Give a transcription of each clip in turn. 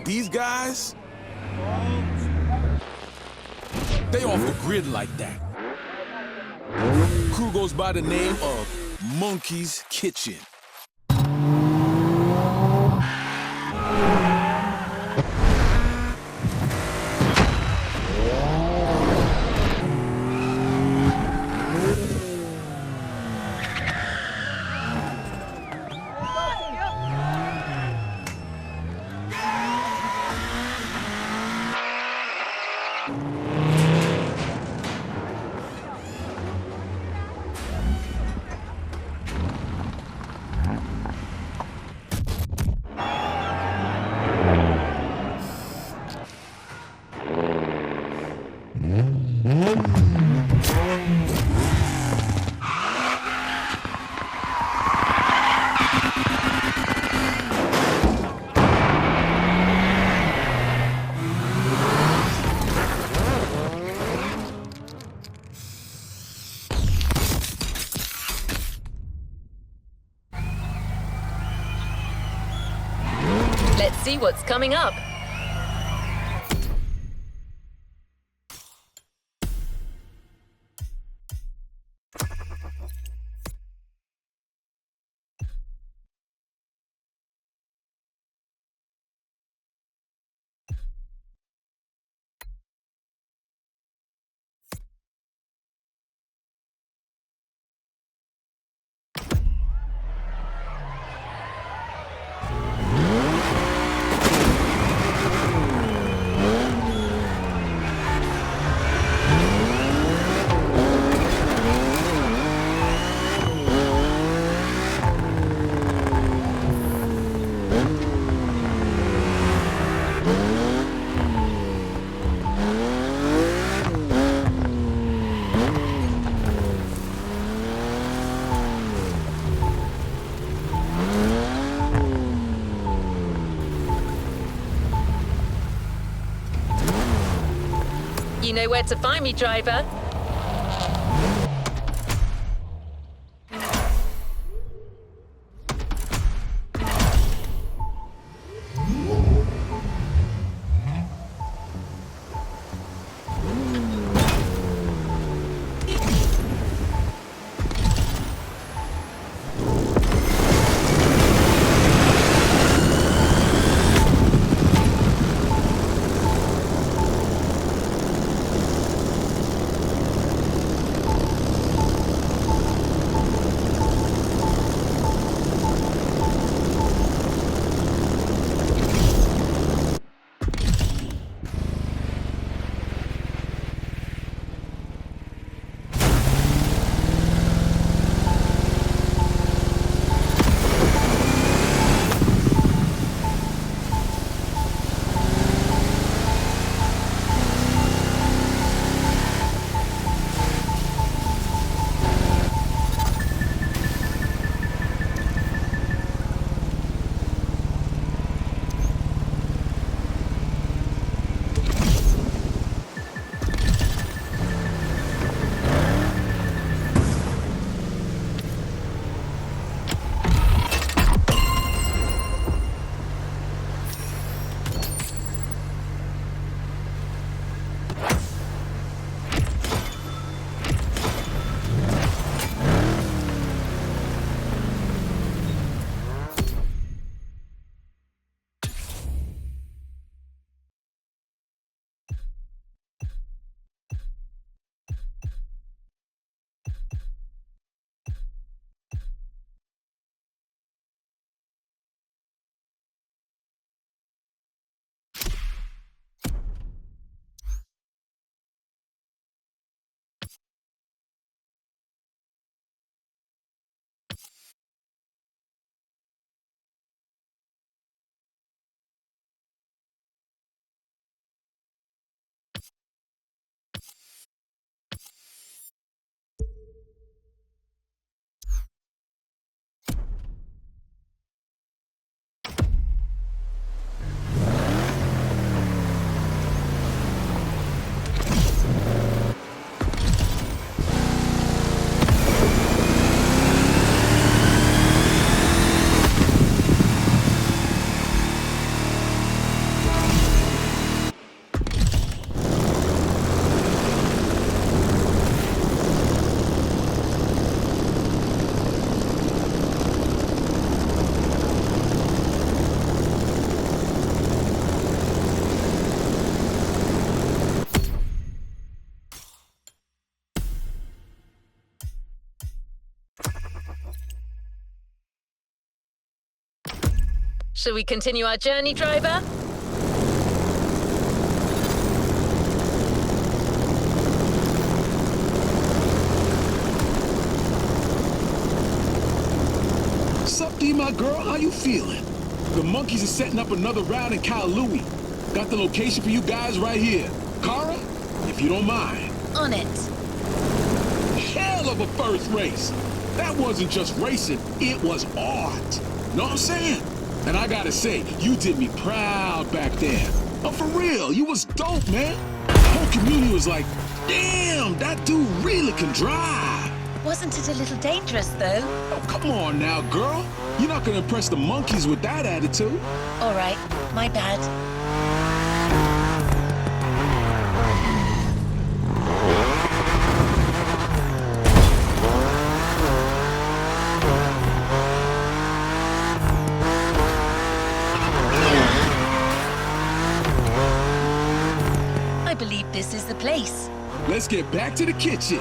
These guys, they off the grid like that. Crew goes by the name of Monkey's Kitchen. Let's see what's coming up. You know where to find me, driver. Shall we continue our journey, driver? Sup, D, my girl? How you feeling? The monkeys are setting up another round in Kailui. Got the location for you guys right here. Kara, if you don't mind. On it. Hell of a first race. That wasn't just racing, it was art. Know what I'm saying? And I gotta say, you did me proud back there. Oh, for real, you was dope, man. The whole community was like, damn, that dude really can drive. Wasn't it a little dangerous, though? Oh, come on now, girl. You're not gonna impress the monkeys with that attitude. All right, my bad. I believe this is the place. Let's get back to the kitchen.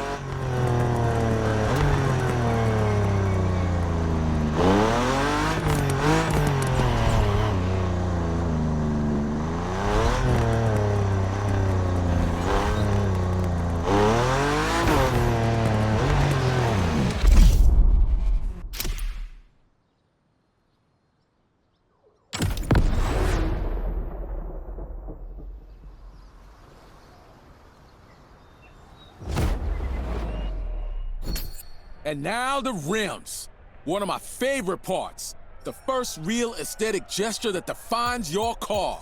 And now the rims. One of my favorite parts. The first real aesthetic gesture that defines your car.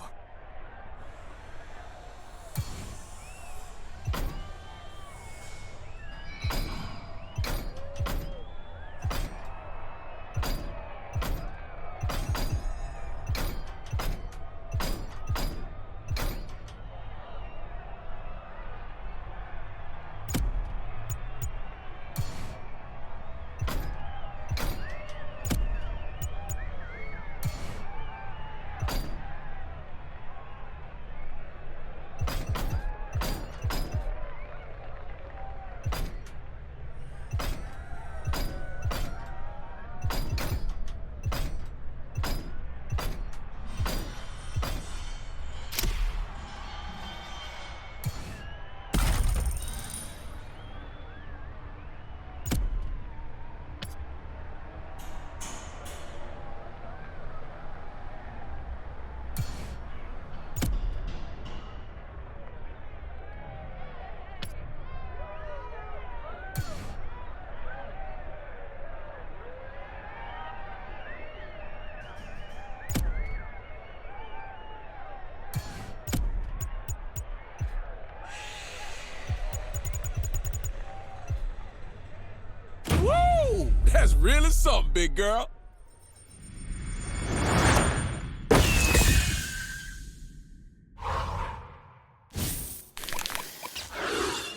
Woo! That's really something, big girl.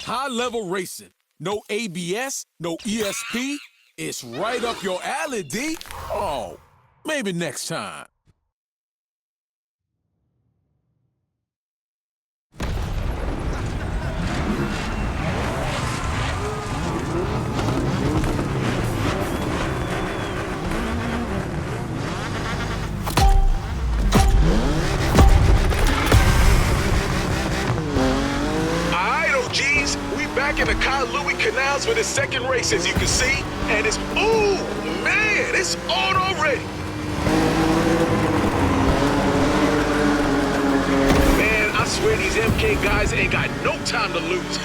High-level racing. No ABS, no ESP. It's right up your alley, D. Oh, maybe next time. Back in the Kailui canals for the second race, as you can see, and it's, ooh, man, it's on already. Man, I swear these MK guys ain't got no time to lose.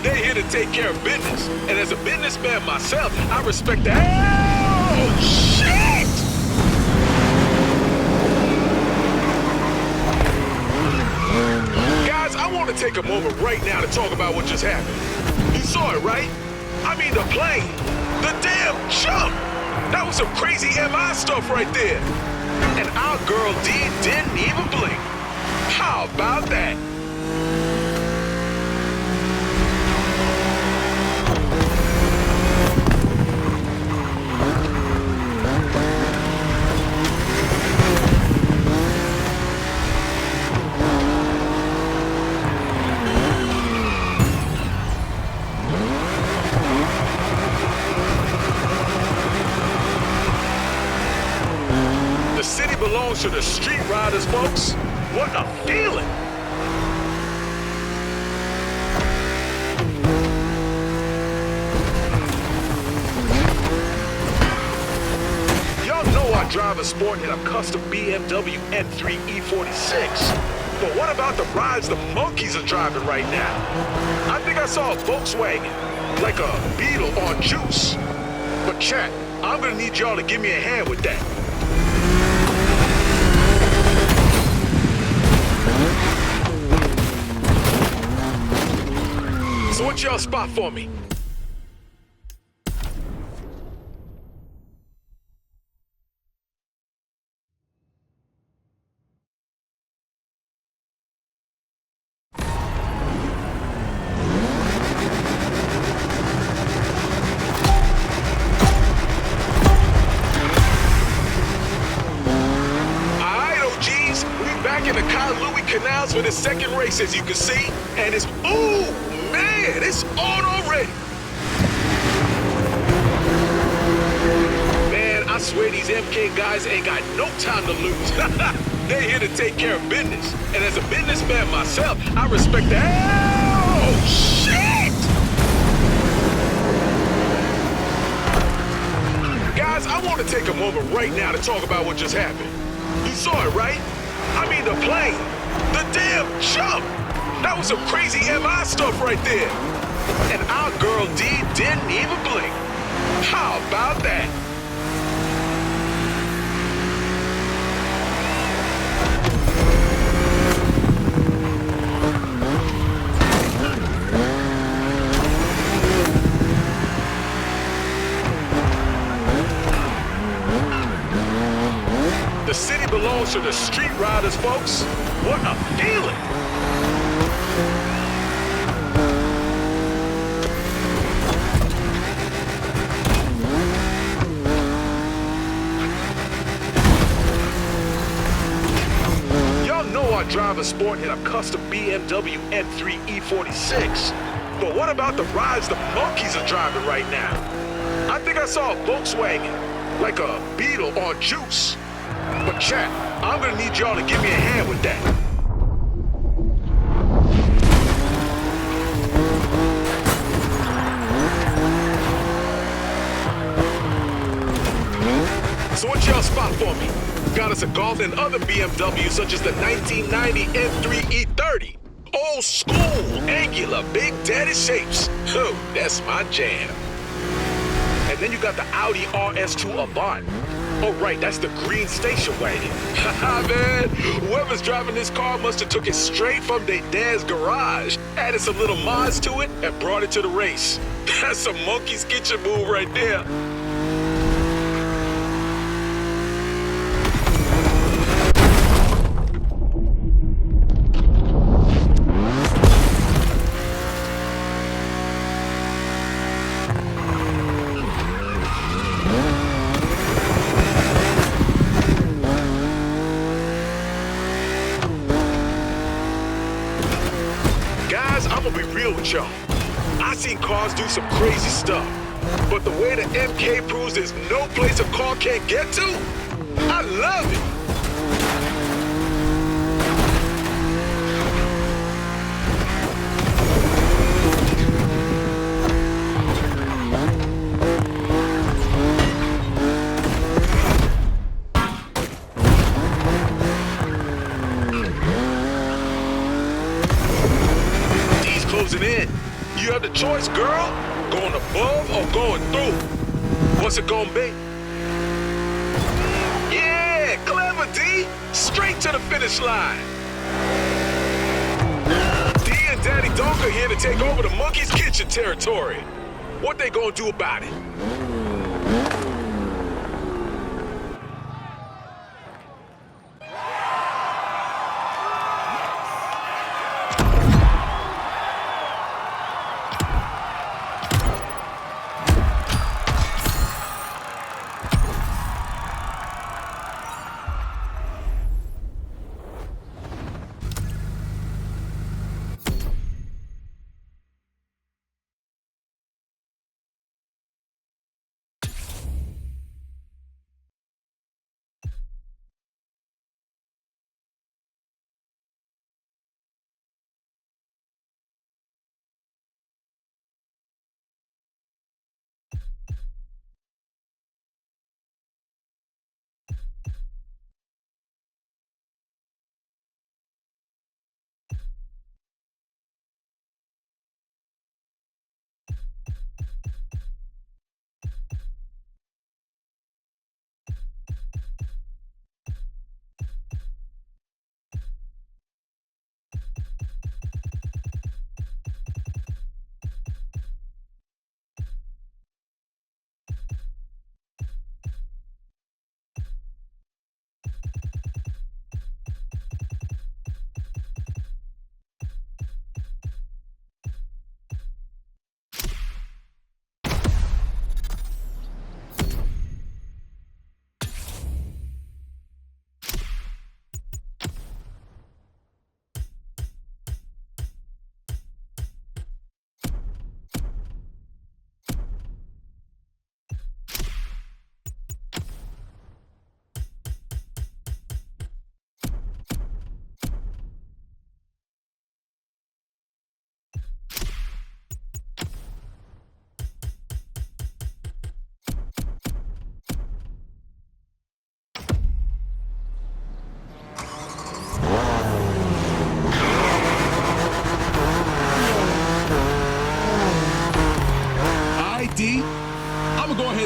They're here to take care of business, and as a businessman myself, I respect that. Oh, shit! I want to take a moment right now to talk about what just happened. You saw it, right? I mean, the plane. The damn jump. That was some crazy MI stuff right there. And our girl D didn't even blink. How about that? belongs to the street riders, folks. What a feeling! Y'all know I drive a sport in a custom BMW M3 E46. But what about the rides the monkeys are driving right now? I think I saw a Volkswagen, like a Beetle on juice. But chat, I'm gonna need y'all to give me a hand with that. So what y'all spot for me? Canals for the second race, as you can see, and it's, ooh, man, it's on already. Man, I swear these MK guys ain't got no time to lose. They're here to take care of business, and as a businessman myself, I respect the hell. Oh, shit! Guys, I want to take a moment right now to talk about what just happened. You saw it, right? I mean, the plane. The damn jump! That was some crazy MI stuff right there. And our girl D didn't even blink. How about that? The city belongs to the street riders, folks. What a feeling! Y'all know I drive a sport in a custom BMW M3 E46. But what about the rides the monkeys are driving right now? I think I saw a Volkswagen, like a Beetle on juice. But chat, I'm gonna need y'all to give me a hand with that. So what y'all spot for me? Got us a Golf and other BMWs such as the 1990 M3 E30. Old school, angular, big daddy shapes. Oh, that's my jam. And then you got the Audi RS2 Avant. Oh, right, that's the green station wagon. Haha, man, whoever's driving this car must have took it straight from their dad's garage, added some little mods to it, and brought it to the race. That's some monkey's kitchen move right there. I'm gonna be real with y'all. I seen cars do some crazy stuff, but the way the MK proves there's no place a car can't get to, I love it. In. You have the choice, girl. Going above or going through. What's it gonna be? Yeah, clever, D. Straight to the finish line. D and Daddy Donk are here to take over the monkey's kitchen territory. What they gonna do about it?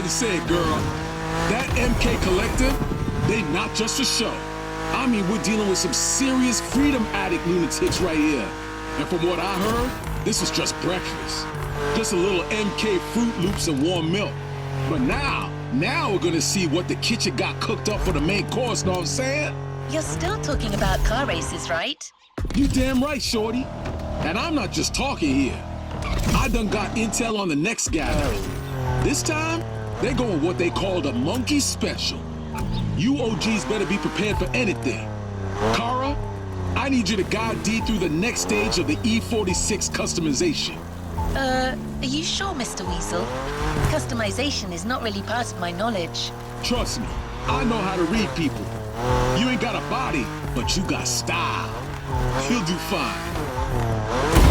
to say, girl. That MK Collective, they not just a show. I mean, we're dealing with some serious freedom addict lunatics right here. And from what I heard, this is just breakfast. Just a little MK Fruit Loops and warm milk. But now we're gonna see what the kitchen got cooked up for the main course, know what I'm saying? You're still talking about car races, right? You damn right, shorty. And I'm not just talking here. I done got intel on the next gathering. This time, they're going what they call the Monkey Special. You OGs better be prepared for anything. Kara, I need you to guide D through the next stage of the E46 customization. Are you sure, Mr. Weasel? Customization is not really part of my knowledge. Trust me, I know how to read people. You ain't got a body, but you got style. You'll do fine.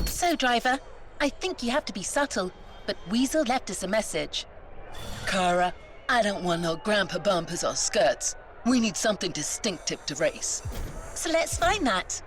So, driver, I think you have to be subtle, but Weasel left us a message. Kara, I don't want no grandpa bumpers or skirts. We need something distinctive to race. So let's find that.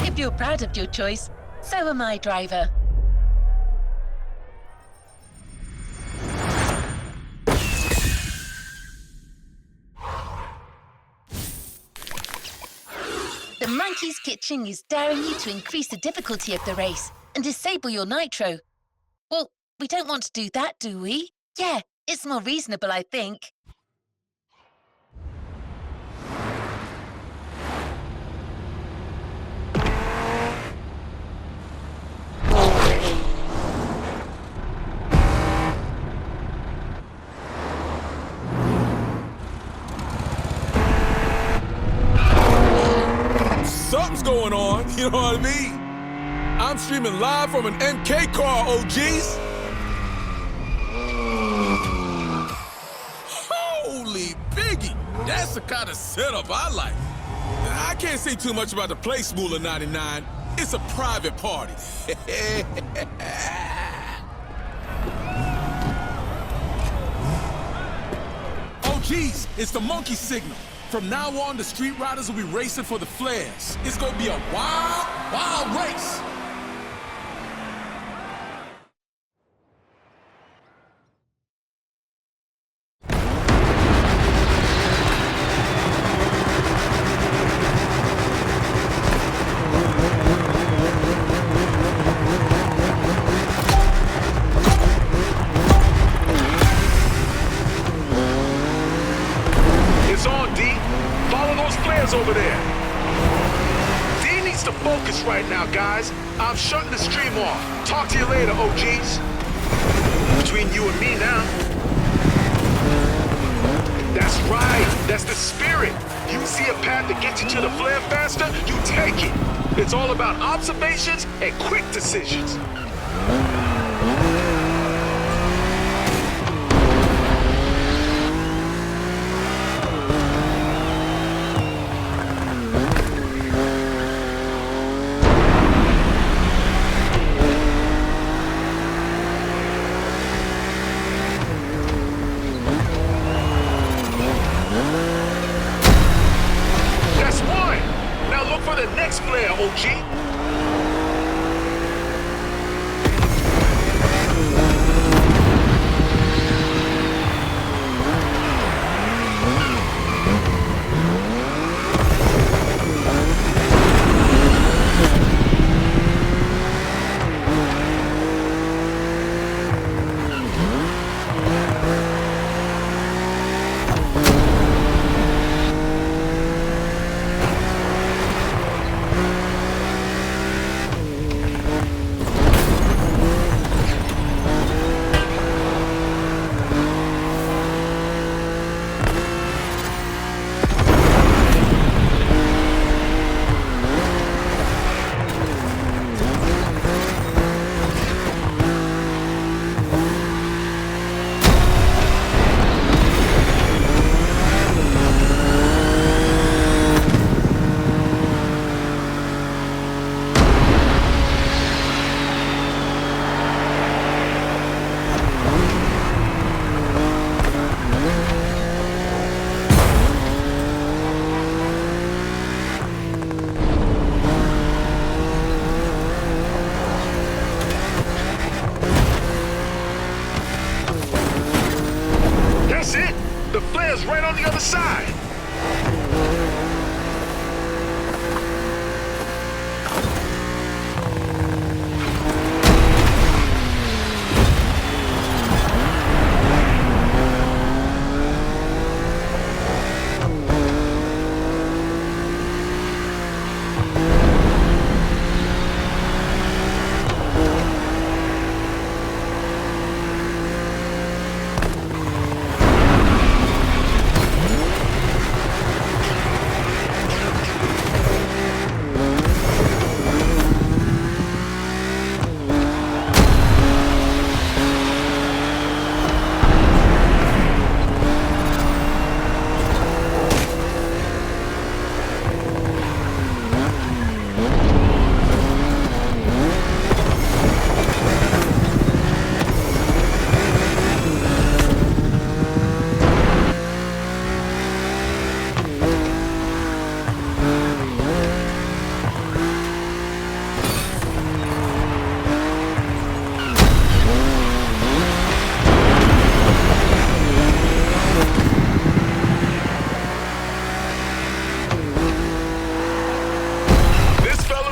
If you're proud of your choice, so am I, driver. The monkey's kitchen is daring you to increase the difficulty of the race and disable your nitro. Well, we don't want to do that, do we? Yeah, it's more reasonable, I think. Something's going on, you know what I mean? I'm streaming live from an MK car, OGs. Holy biggie, that's the kind of setup I like. I can't say too much about the place, Moolah 99. It's a private party. Oh, geez, it's the monkey signal. From now on, the street riders will be racing for the flares. It's gonna be a wild, wild race. Over there. D needs to focus right now, guys. I'm shutting the stream off. Talk to you later, OGs. Between you and me now. That's right. That's the spirit. You see a path that gets you to the flare faster, you take it. It's all about observations and quick decisions. Next flare, OG. Right on the other side.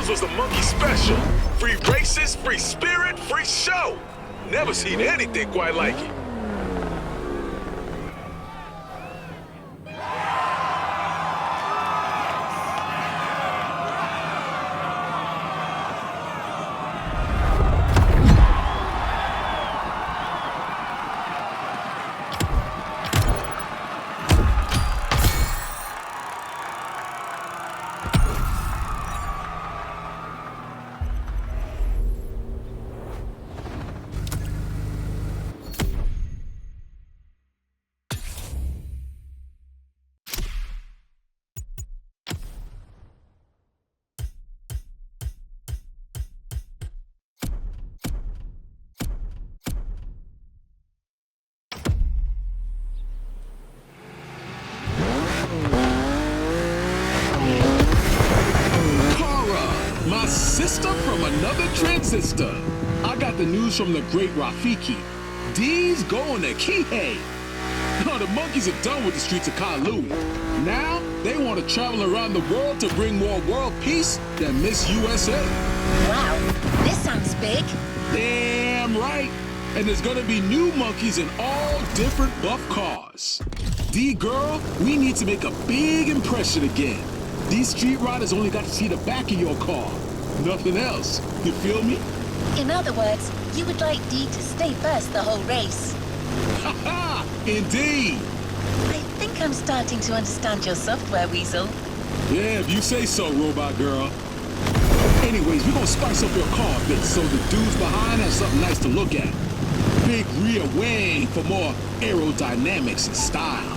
This was the monkey special. Free races, free spirit, free show. Never seen anything quite like it. My sister from another transistor. I got the news from the great Rafiki. D's going to Kihei. The monkeys are done with the streets of Kailui. Now, they want to travel around the world to bring more world peace than Miss USA. Wow, this sounds big. Damn right. And there's gonna be new monkeys in all different buff cars. D-girl, we need to make a big impression again. These street riders only got to see the back of your car. Nothing else. You feel me? In other words, you would like Dee to stay first the whole race. Ha ha! Indeed! I think I'm starting to understand your software, Weasel. Yeah, if you say so, Robot Girl. Anyways, we're gonna spice up your car a bit so the dudes behind have something nice to look at. Big rear wing for more aerodynamics and style.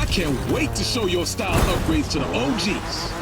Can't wait to show your style upgrades to the OGs.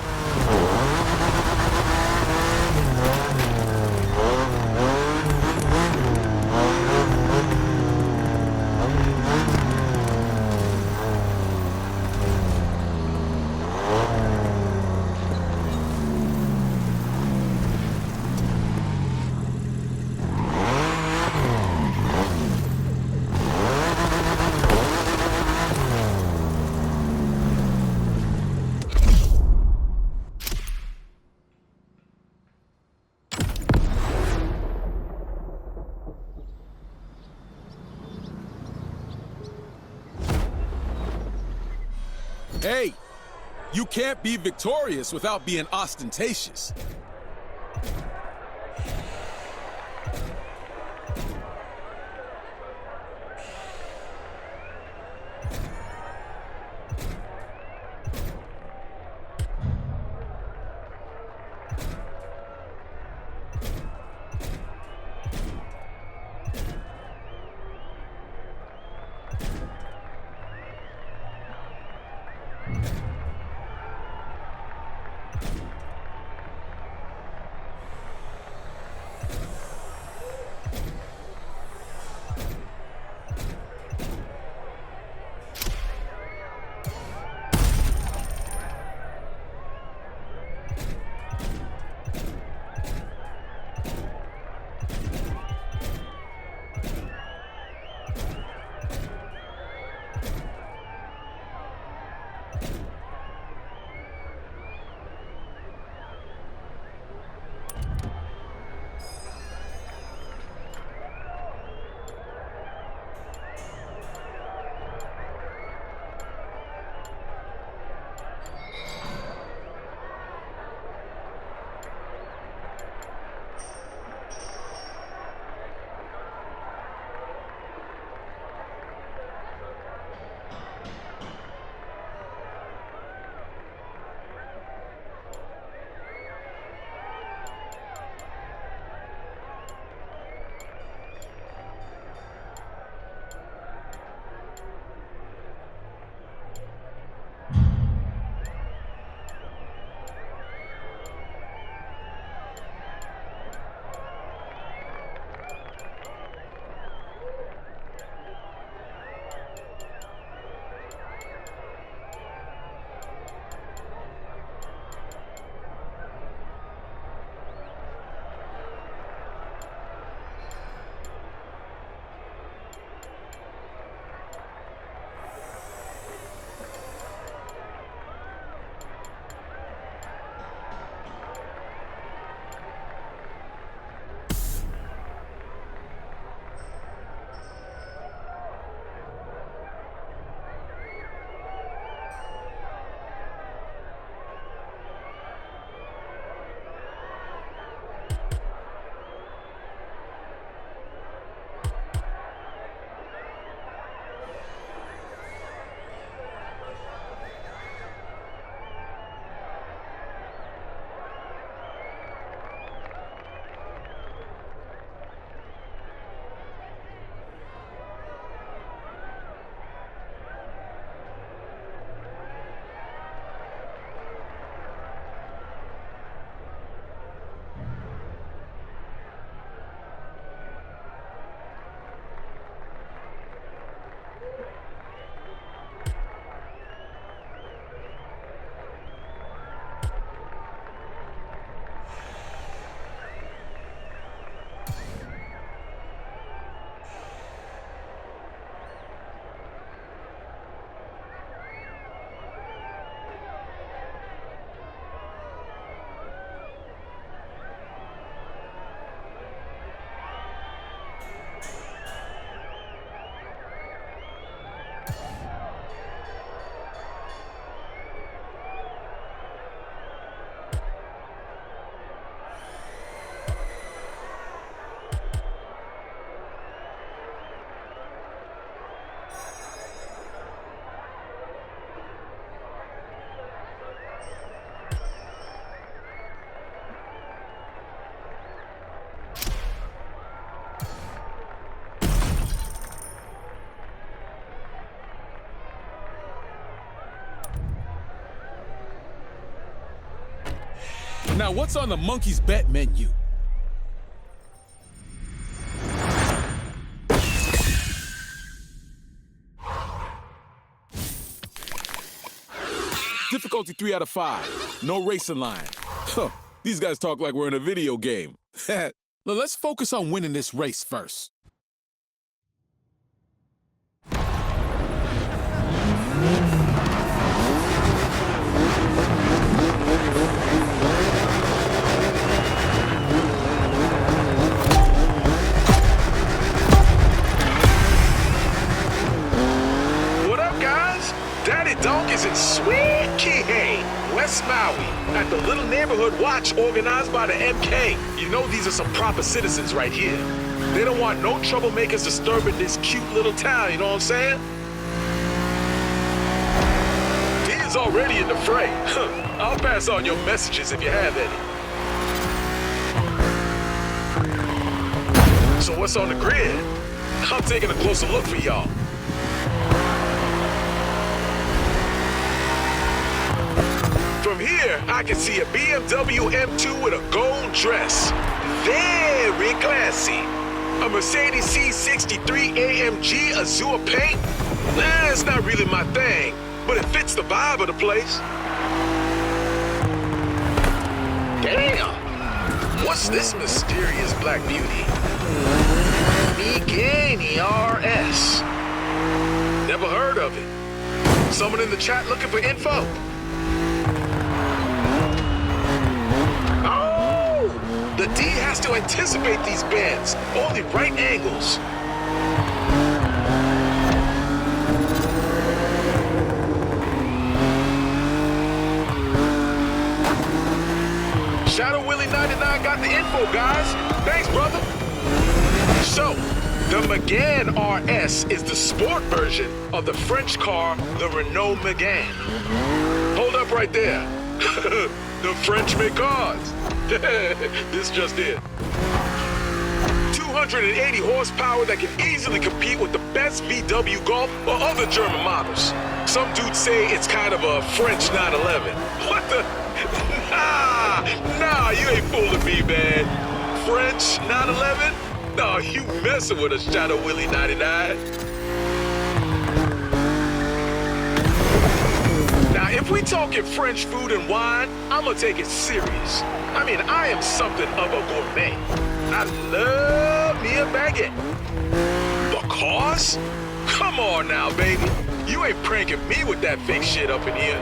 Hey, you can't be victorious without being ostentatious. Now, what's on the monkey's bet menu? Difficulty 3 out of 5. No racing line. Huh, these guys talk like we're in a video game. Now, let's focus on winning this race first. What up, guys? Daddy Donk is in sweet Kihei, West Maui, at the little neighborhood watch organized by the MK. You know these are some proper citizens right here. They don't want no troublemakers disturbing this cute little town, you know what I'm saying? He's already in the fray. I'll pass on your messages if you have any. So what's on the grid? I'm taking a closer look for y'all. From here, I can see a BMW M2 with a gold dress. Very classy. A Mercedes C63 AMG Azure paint? Nah, it's not really my thing, but it fits the vibe of the place. Damn! What's this mysterious black beauty? Migani RS. Never heard of it. Someone in the chat looking for info? Oh! The D has to anticipate these bends. Only right angles. Shadow Willie 99 got the info, guys. Thanks, brother. So, the Megane RS is the sport version of the French car, the Renault Megane. Hold up right there. The French make cars. This just in. 280 horsepower that can easily compete with the best VW Golf or other German models. Some dudes say it's kind of a French 911. What the? Nah, you ain't fooling me, man. French 911? No, you messing with a Shadow Willie 99. Now, if we talking French food and wine, I'ma take it serious. I mean, I am something of a gourmet. I love me a baguette. But cars? Come on now, baby. You ain't pranking me with that fake shit up in here.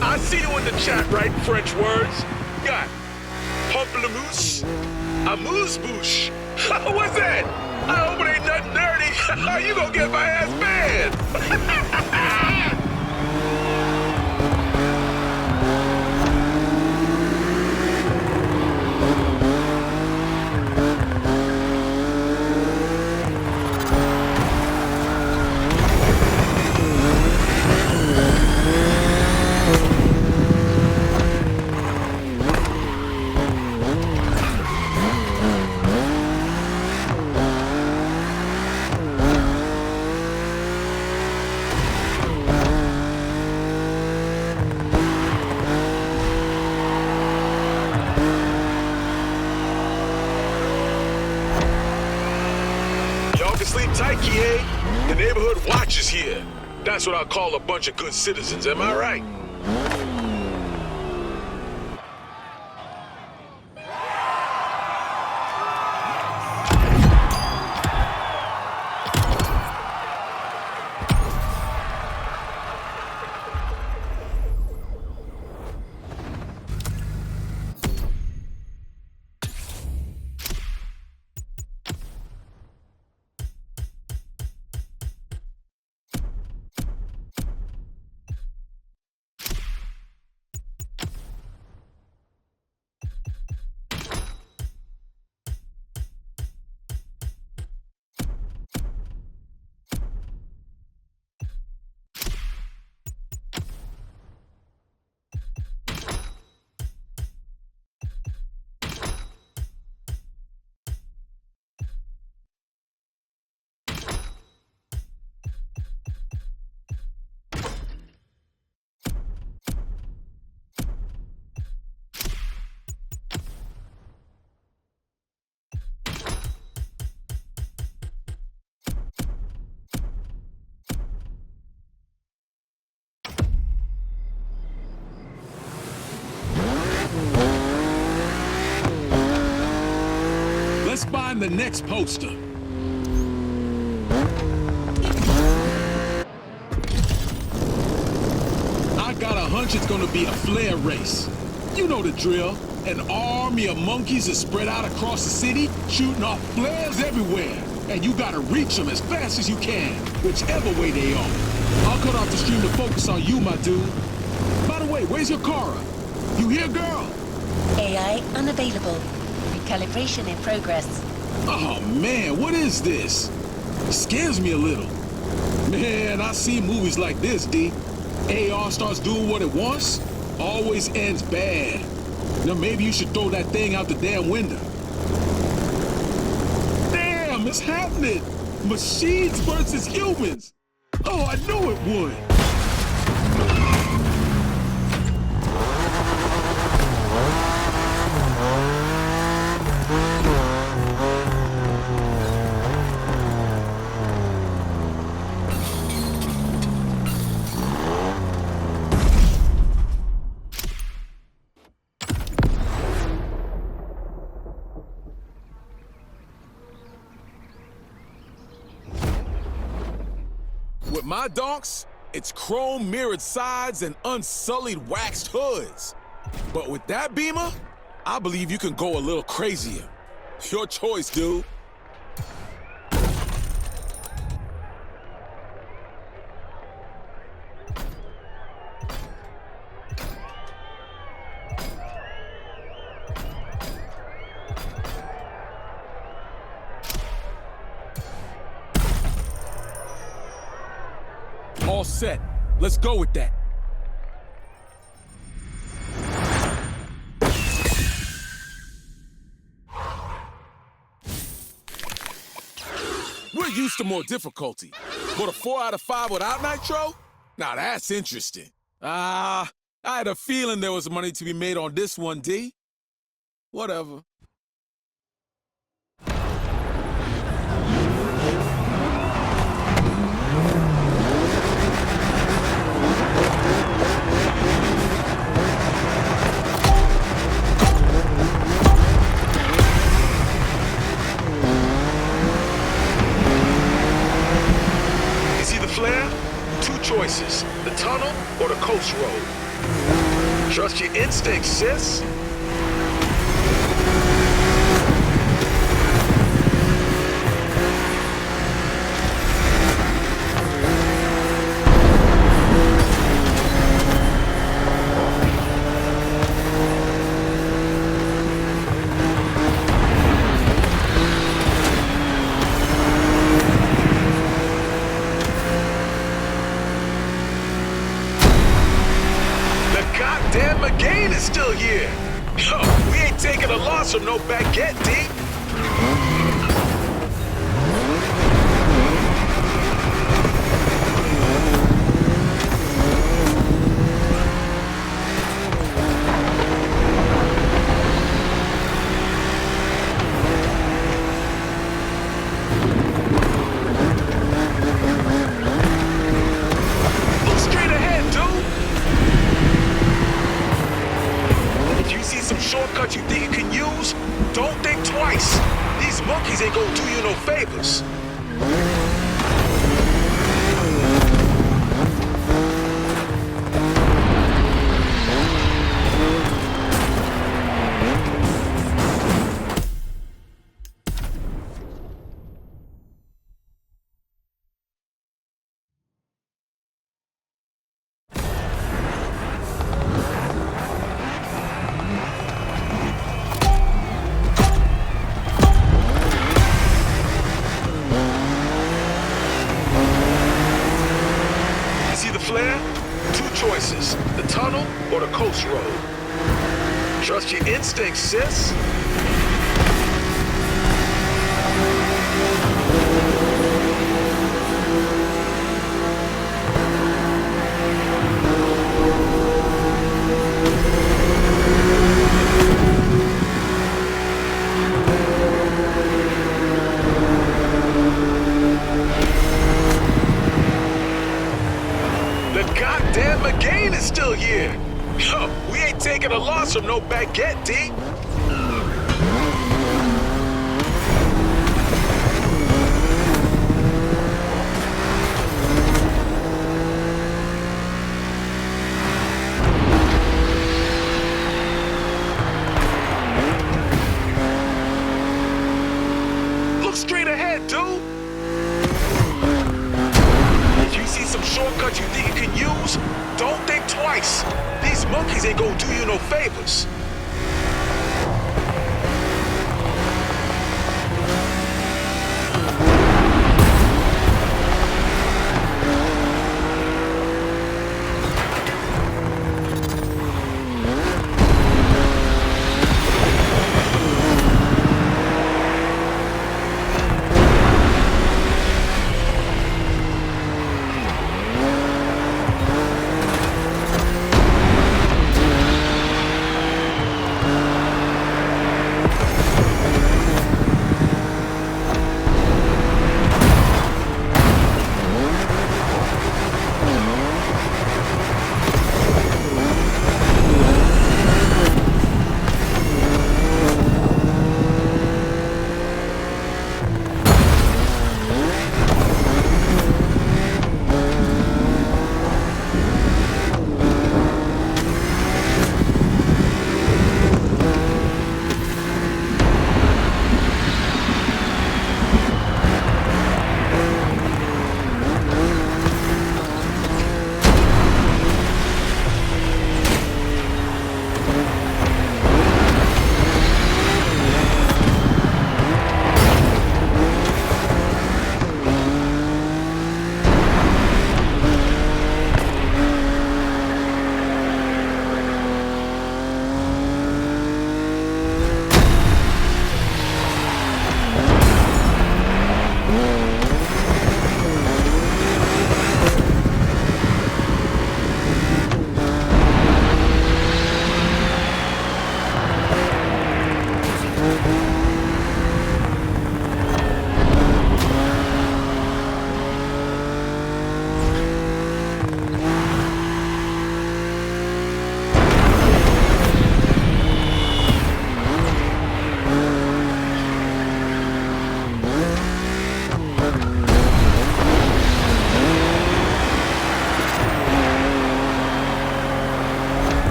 I see you in the chat, right? French words. Got pamplemousse, amuse-bouche. What's that? I hope it ain't nothing dirty. You gonna get my ass banned. Sleep tight, Kie. The neighborhood watch is here. That's what I call a bunch of good citizens, am I right? find the next poster. I got a hunch it's gonna be a flare race. You know the drill. An army of monkeys is spread out across the city, shooting off flares everywhere. And you gotta reach them as fast as you can, whichever way they are. I'll cut off the stream to focus on you, my dude. By the way, where's your Kara? You here, girl? AI unavailable. Recalibration in progress. Oh, man, what is this? It scares me a little. Man, I see movies like this, D. AR starts doing what it wants, always ends bad. Now maybe you should throw that thing out the damn window. Damn, it's happening! Machines versus humans! Oh, I knew it would! With my donks, it's chrome mirrored sides and unsullied waxed hoods. But with that Beamer, I believe you can go a little crazier. Your choice, dude. All set. Let's go with that. We're used to more difficulty, but a 4 out of 5 without nitro? Now that's interesting. I had a feeling there was money to be made on this one, D. Whatever. Flare? Two choices, the tunnel or the coast road. Trust your instincts, sis. Goddamn McGain is still here. Yo, we ain't taking a loss from no baguette, D. Look straight ahead, dude. Some shortcuts you think you can use, don't think twice. These monkeys ain't gonna do you no favors. Flare? Two choices, the tunnel or the coast road. Trust your instincts, sis. Goddamn McGain is still here. Yo, we ain't taking a loss from no baguette, D. go do you no favors.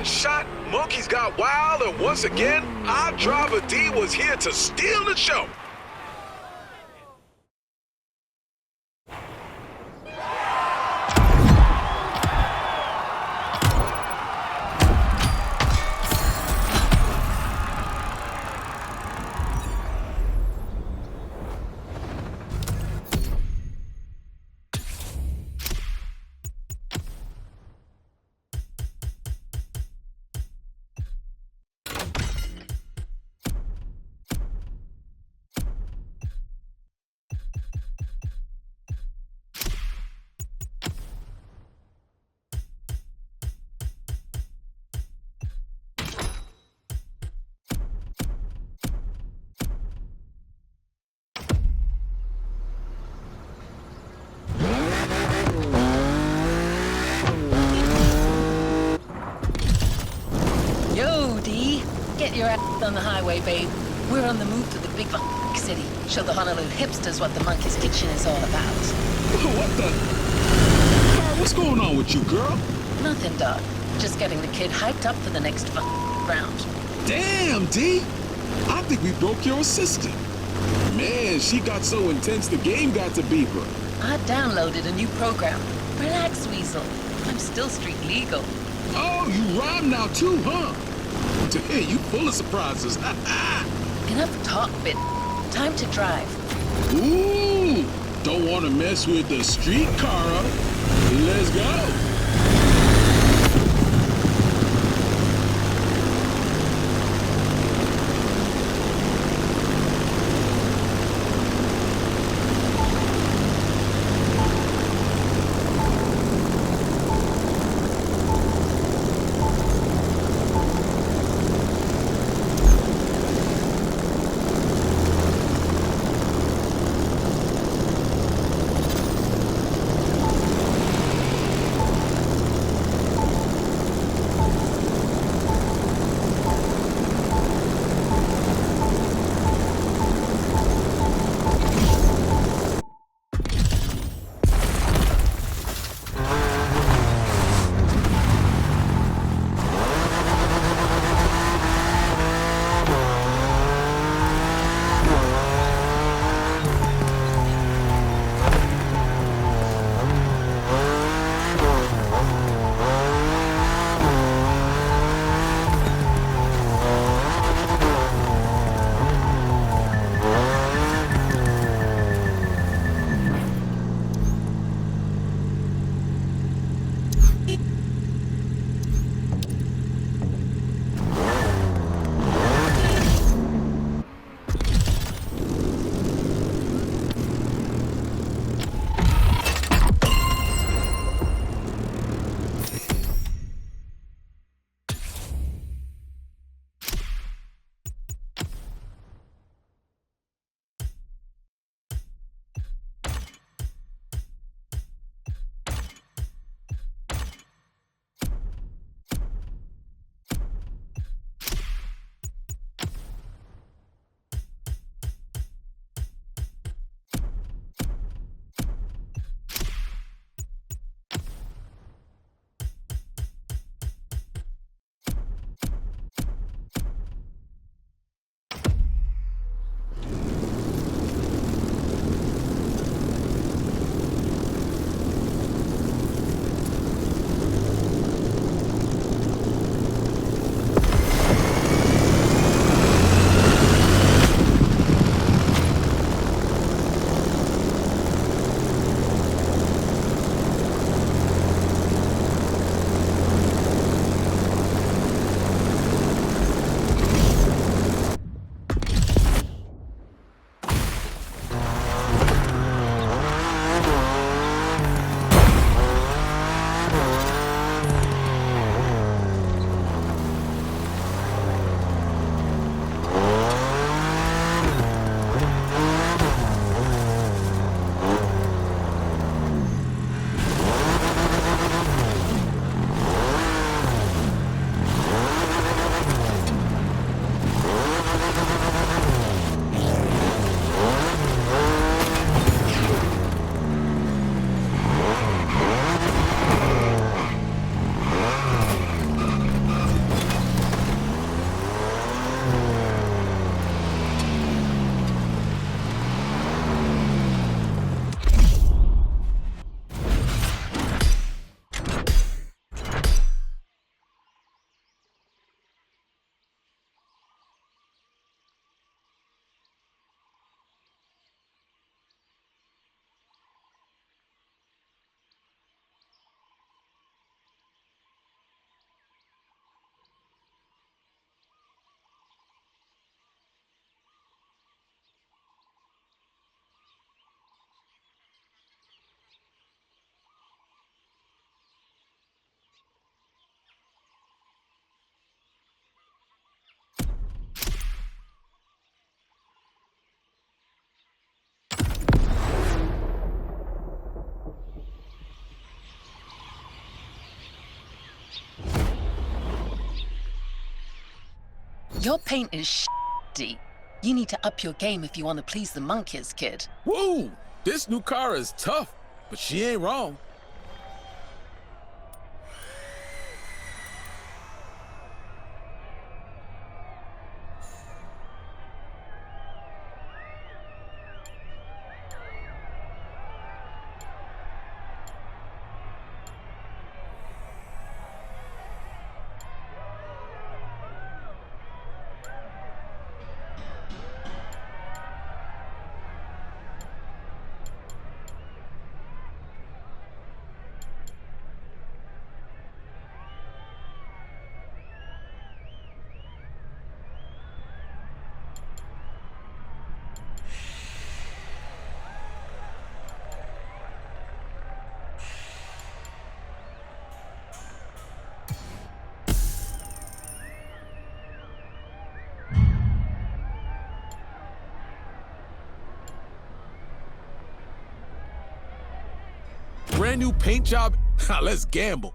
Shot, monkeys got wild, and once again, our driver D was here to steal the show. Get your ass on the highway, babe. We're on the move to the big city. Show the Honolulu hipsters what the Monkey's Kitchen is all about. What the? What's going on with you, girl? Nothing, Doc. Just getting the kid hyped up for the next round. Damn, D. I think we broke your assistant. Man, she got so intense the game got to beat her. I downloaded a new program. Relax, Weasel. I'm still street legal. Oh, you rhyme now too, huh? Hey, you full of surprises. Enough talk, Bit. Time to drive. Ooh, don't want to mess with the street car. Let's go. Your paint is shitty. You need to up your game if you want to please the monkeys, kid. Woo! This new car is tough, but she ain't wrong. Brand new paint job? Let's gamble.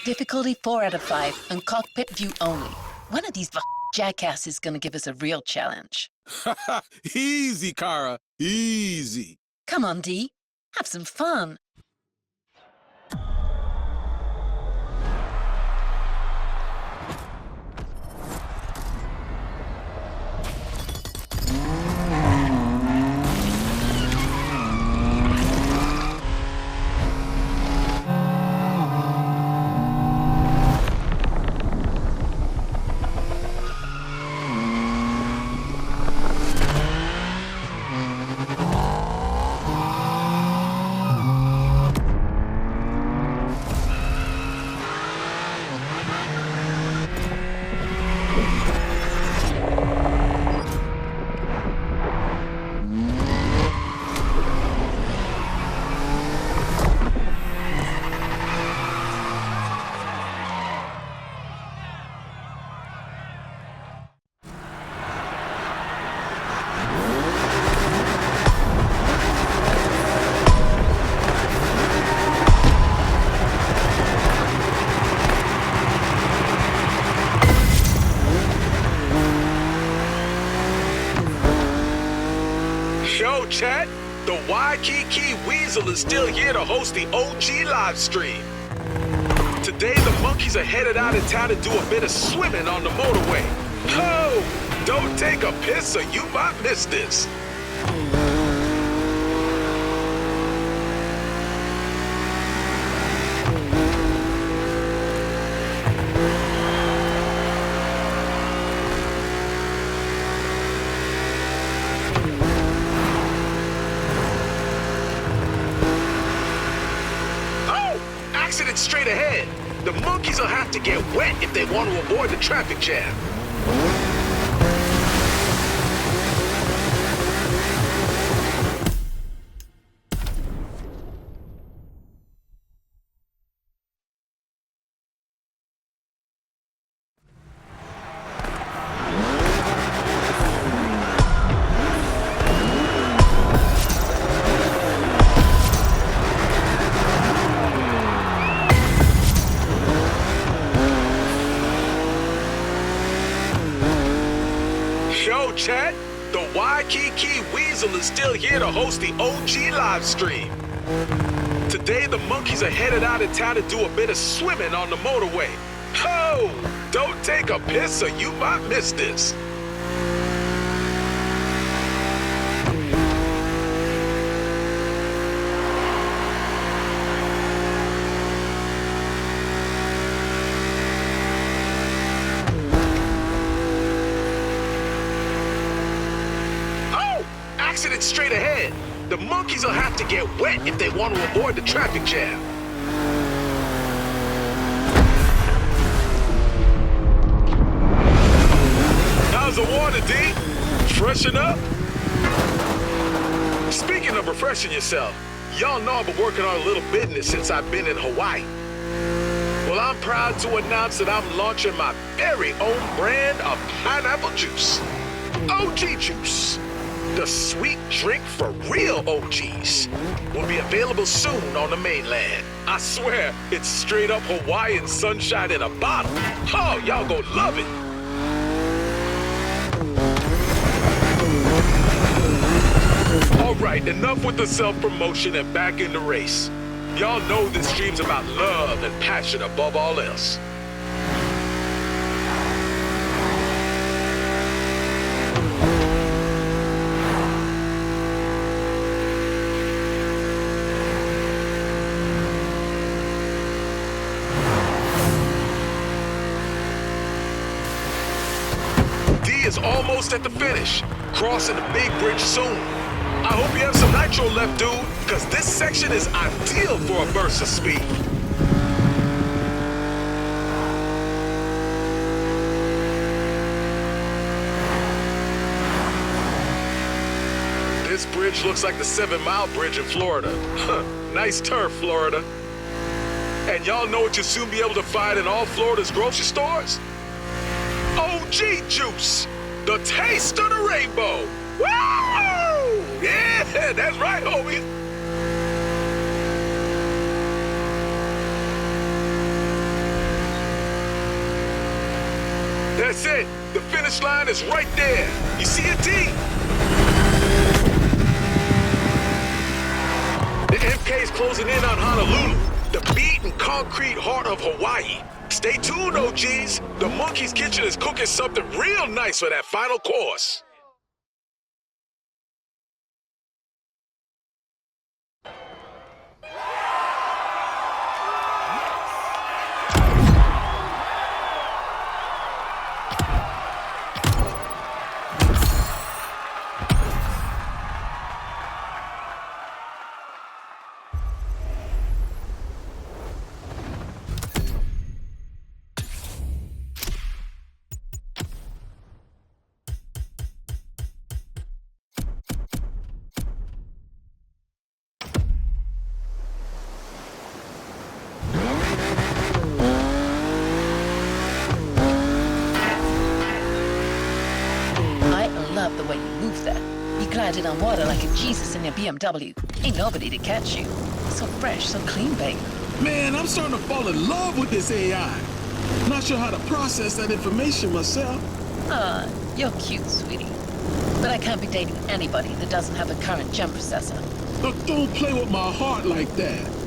Difficulty 4 out of 5 and cockpit view only. One of these jackasses is gonna give us a real challenge. Easy, Kara. Easy. Come on, Dee. Have some fun. Yo, chat, the Waikiki Weasel is still here to host the OG live stream. Today, the monkeys are headed out of town to do a bit of swimming on the motorway. Oh, don't take a piss or you might miss this. Accident straight ahead. The monkeys will have to get wet if they want to avoid the traffic jam. Yo, chat, the Waikiki Weasel is still here to host the OG live stream. Today, the monkeys are headed out of town to do a bit of swimming on the motorway. Oh, don't take a piss or you might miss this. Accident straight ahead. The monkeys will have to get wet if they want to avoid the traffic jam. How's the water, D? Freshen up? Speaking of refreshing yourself, y'all know I've been working on a little business since I've been in Hawaii. Well, I'm proud to announce that I'm launching my very own brand of pineapple juice. OG Juice. The sweet drink for real OGs will be available soon on the mainland. I swear, it's straight up Hawaiian sunshine in a bottle. Oh, y'all gonna love it. All right, enough with the self-promotion and back in the race. Y'all know this stream's about love and passion above all else. Is almost at the finish, crossing the big bridge soon. I hope you have some nitro left, dude, because this section is ideal for a burst of speed. This bridge looks like the 7 Mile Bridge in Florida. Nice turf, Florida. And y'all know what you'll soon be able to find in all Florida's grocery stores? OG juice, the taste of the rainbow. Woo! Yeah, that's right, homie. That's it. The finish line is right there. You see it, T? The MK is closing in on Honolulu, the beat and concrete heart of Hawaii. Stay tuned, OGs. The Monkey's Kitchen is cooking something real nice for that final course. The way you move there. You glided on water like a Jesus in your BMW. Ain't nobody to catch you. So fresh, so clean, babe. Man, I'm starting to fall in love with this AI. Not sure how to process that information myself. Ah, you're cute, sweetie. But I can't be dating anybody that doesn't have a current gem processor. Look, don't play with my heart like that.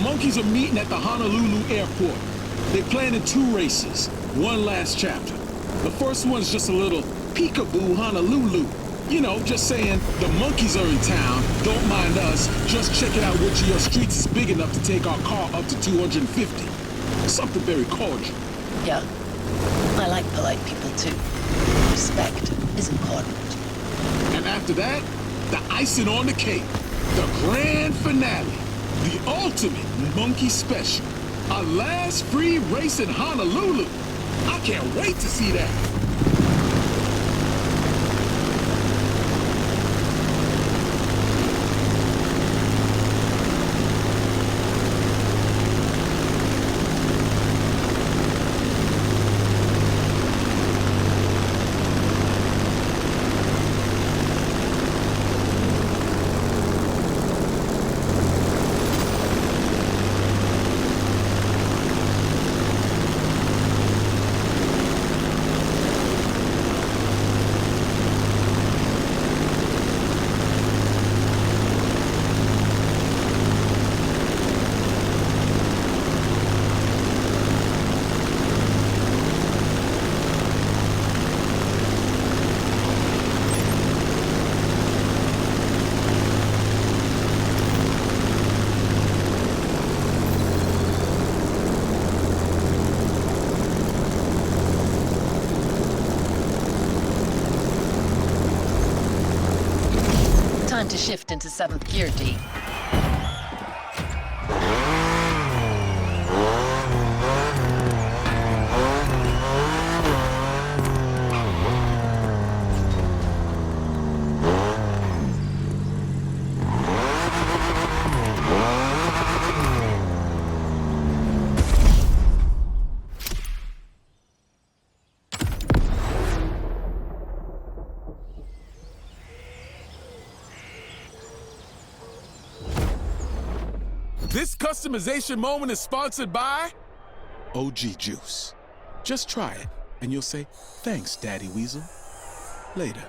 Monkeys are meeting at the Honolulu airport. They planning 2 races, one last chapter. The first one's just a little peekaboo Honolulu. You know, just saying, the monkeys are in town, don't mind us, just check it out which of your streets is big enough to take our car up to 250. Something very cordial. Yeah, I like polite people too. Respect is important. And after that, the icing on the cake, the grand finale. The ultimate monkey special. A last free race in Honolulu. I can't wait to see that. to shift into 7th gear, D. This customization moment is sponsored by OG Juice. Just try it, and you'll say, thanks, Daddy Weasel. Later.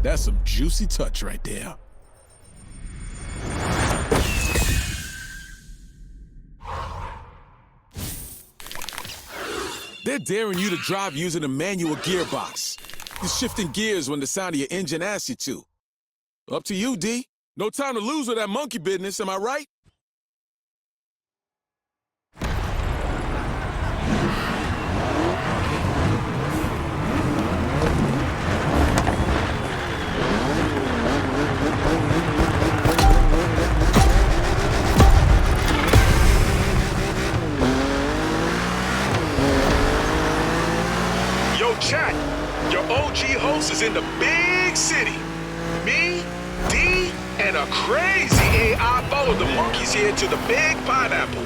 That's some juicy touch right there. They're daring you to drive using a manual gearbox. You're shifting gears when the sound of your engine asks you to. Up to you, D. No time to lose with that monkey business, am I right? Chat, your OG host is in the big city. Me, D, and a crazy AI followed the monkeys here to the big pineapple.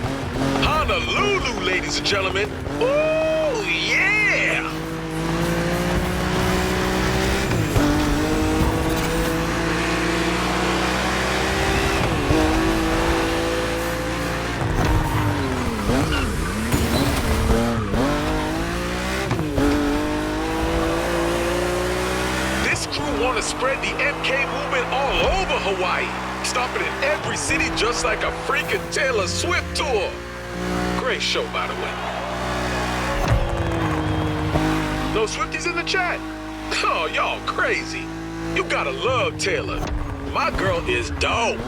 Honolulu, ladies and gentlemen. Ooh, yeah! Want to spread the MK movement all over Hawaii, stopping in every city just like a freaking Taylor Swift tour. Great show, by the way. No Swifties in the chat? Oh, y'all crazy. You gotta love Taylor. My girl is dope.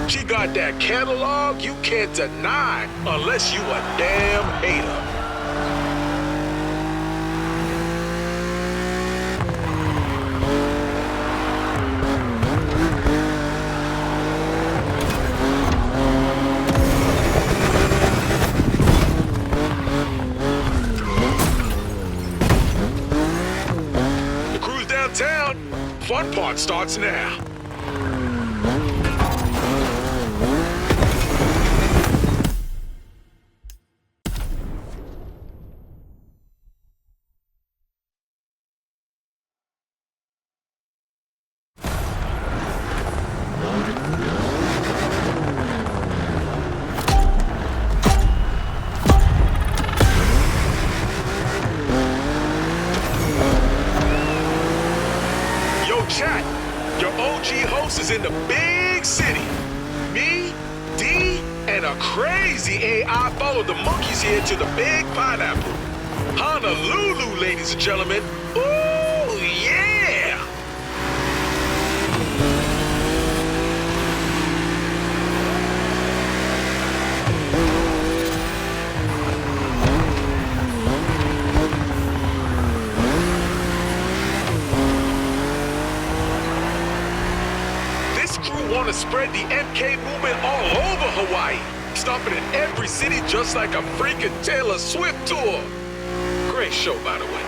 She got that catalog you can't deny unless you a damn hater. Fun part starts now. Chat, your OG host is in the big city. Me, D, and a crazy AI followed the monkeys here to the big pineapple. Honolulu, ladies and gentlemen. Ooh, yeah! Want to spread the MK movement all over Hawaii, stopping in every city just like a freaking Taylor Swift tour. Great show, by the way.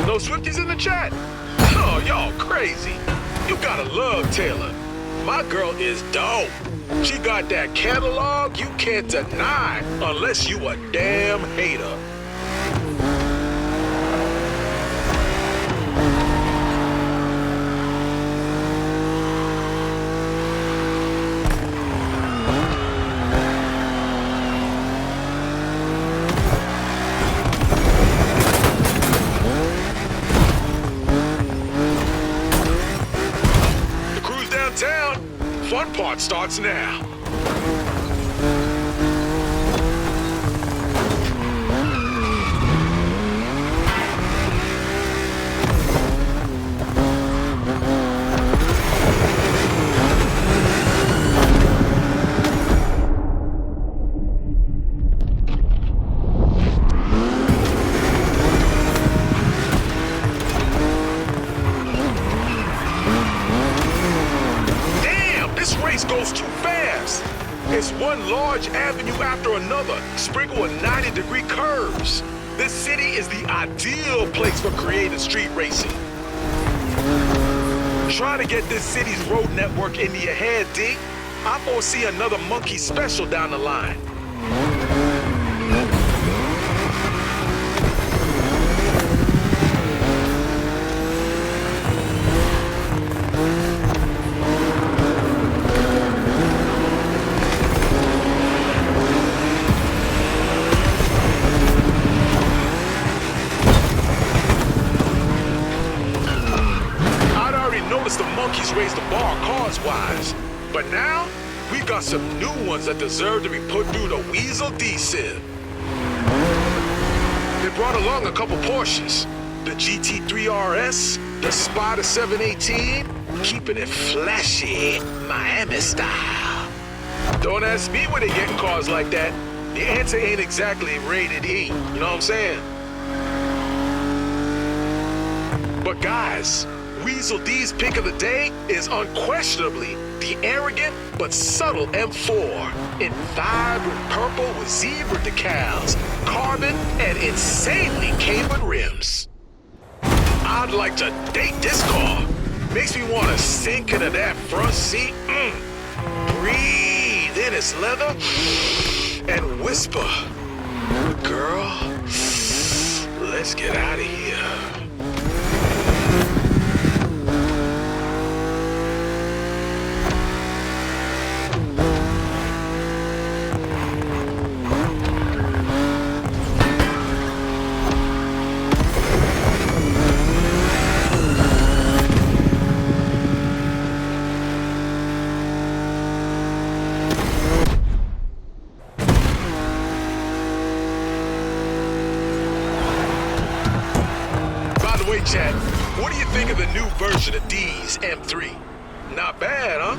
No Swifties in the chat? Oh, y'all crazy. You gotta love Taylor. My girl is dope. She got that catalog you can't deny unless you a damn hater. Fun part starts now. Goes too fast. It's one large avenue after another, sprinkled with 90-degree curves. This city is the ideal place for creative street racing. Trying to get this city's road network into your head, D. I foresee another monkey special down the line. The monkeys raised the bar cars-wise, but now we got some new ones that deserve to be put through the Weasel D-Sieve. They brought along a couple Porsches, the GT3 RS, the Spider 718, keeping it flashy, Miami style. Don't ask me where they getting cars like that. The answer ain't exactly rated E, you know what I'm saying? But guys, Weasel D's pick of the day is unquestionably the arrogant but subtle M4 in vibrant purple with zebra decals, carbon, and insanely cambered rims. I'd like to date this car. Makes me want to sink into that front seat, breathe in its leather, and whisper, "Girl, let's get out of here." Chat, what do you think of the new version of D's M3? Not bad, huh?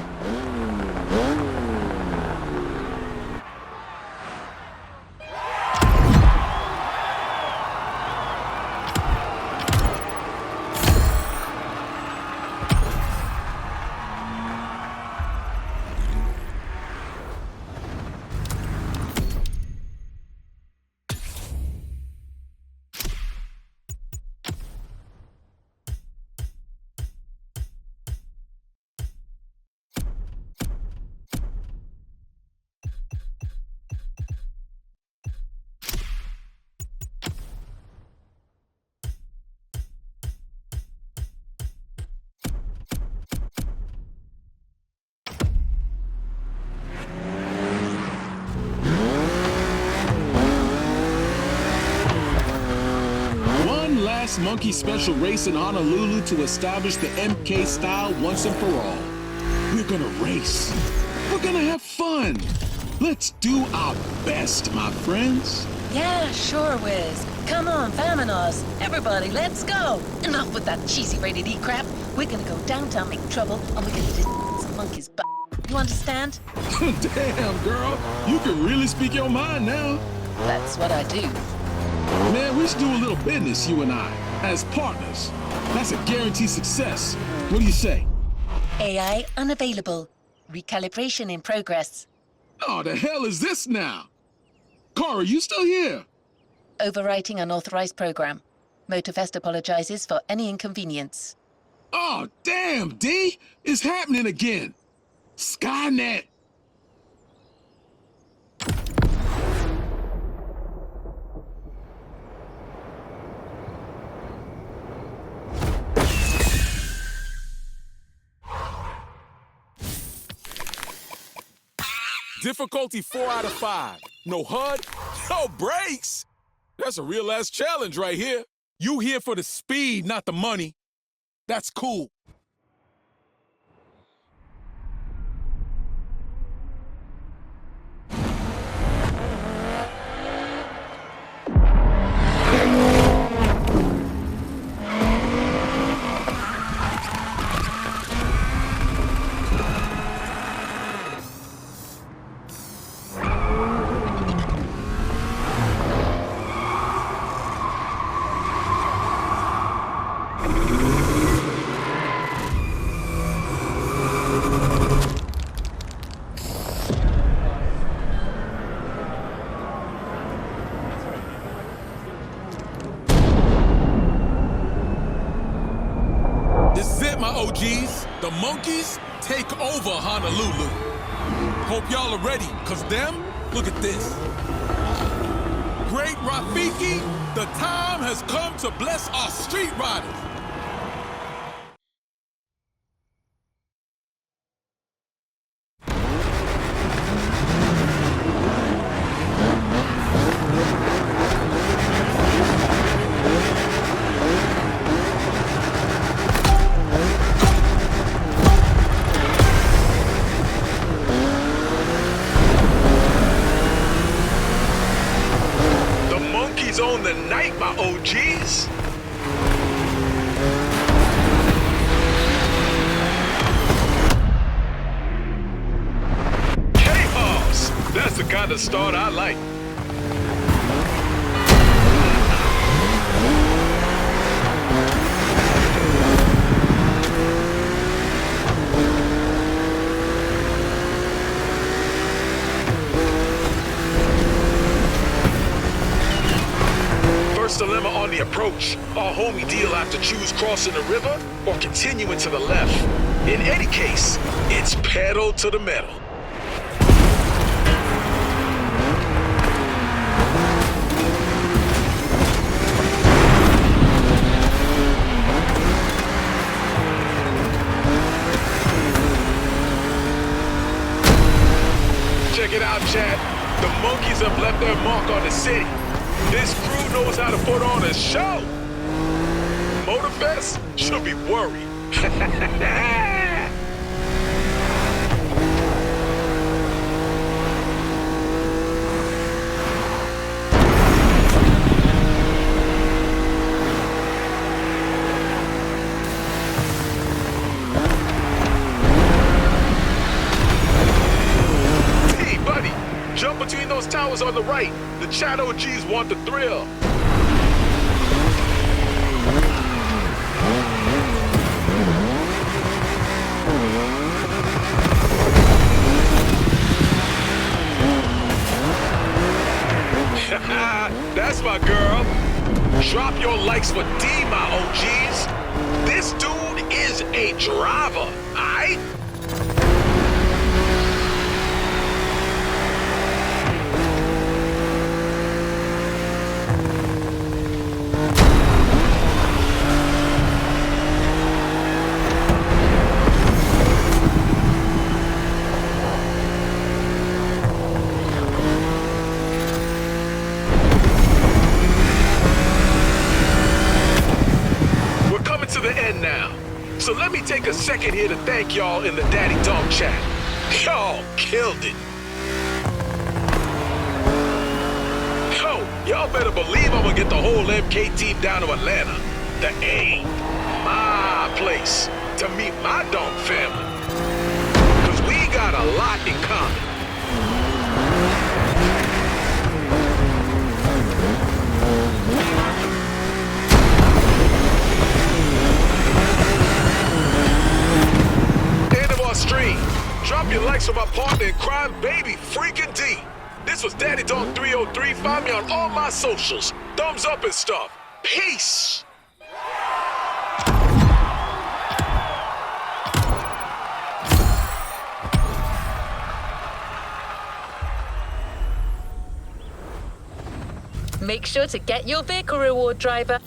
Monkey special race in Honolulu to establish the MK style once and for all. We're gonna race. We're gonna have fun. Let's do our best, my friends. Yeah, sure, Wiz. Come on, Vamanos. Everybody, let's go. Enough with that cheesy rated E crap. We're gonna go downtown, make trouble, and we're gonna do some monkeys' butt. You understand? Damn, girl. You can really speak your mind now. That's what I do. Man, we should do a little business, you and I, as partners. That's a guaranteed success. What do you say? AI unavailable. Recalibration in progress. Oh, the hell is this now? Cora, you still here? Overwriting unauthorized program. Motorfest apologizes for any inconvenience. Oh, damn, D! It's happening again. Skynet. Difficulty 4 out of 5. No HUD, no brakes. That's a real-ass challenge right here. You here for the speed, not the money. That's cool. OGs, the monkeys take over Honolulu. Hope y'all are ready, cause them, look at this. Great Rafiki, the time has come to bless our street riders. On the night, my OGs. Chaos! That's the kind of start I like. First dilemma on the approach. Our homie deal have to choose crossing the river or continuing to the left. In any case, it's pedal to the metal. Check it out, chat. The monkeys have left their mark on the city. This crew knows how to put on a show. Motorfest should be worried. Hey, buddy, jump between those towers on the right. The chat OGs want the thrill. That's my girl. Drop your likes for D, my OGs. This dude is a driver, aight? So let me take a second here to thank y'all in the Daddy Dog chat. Y'all killed it. Yo, y'all better believe I'm gonna get the whole MK team down to Atlanta. The A, my place, to meet my dog family. Cause we got a lot in common. Stream. Drop your likes for my partner in crime, baby freaking D. This was Daddy Dog 303. Find me on all my socials. Thumbs up and stuff. Peace. Make sure to get your vehicle reward, driver.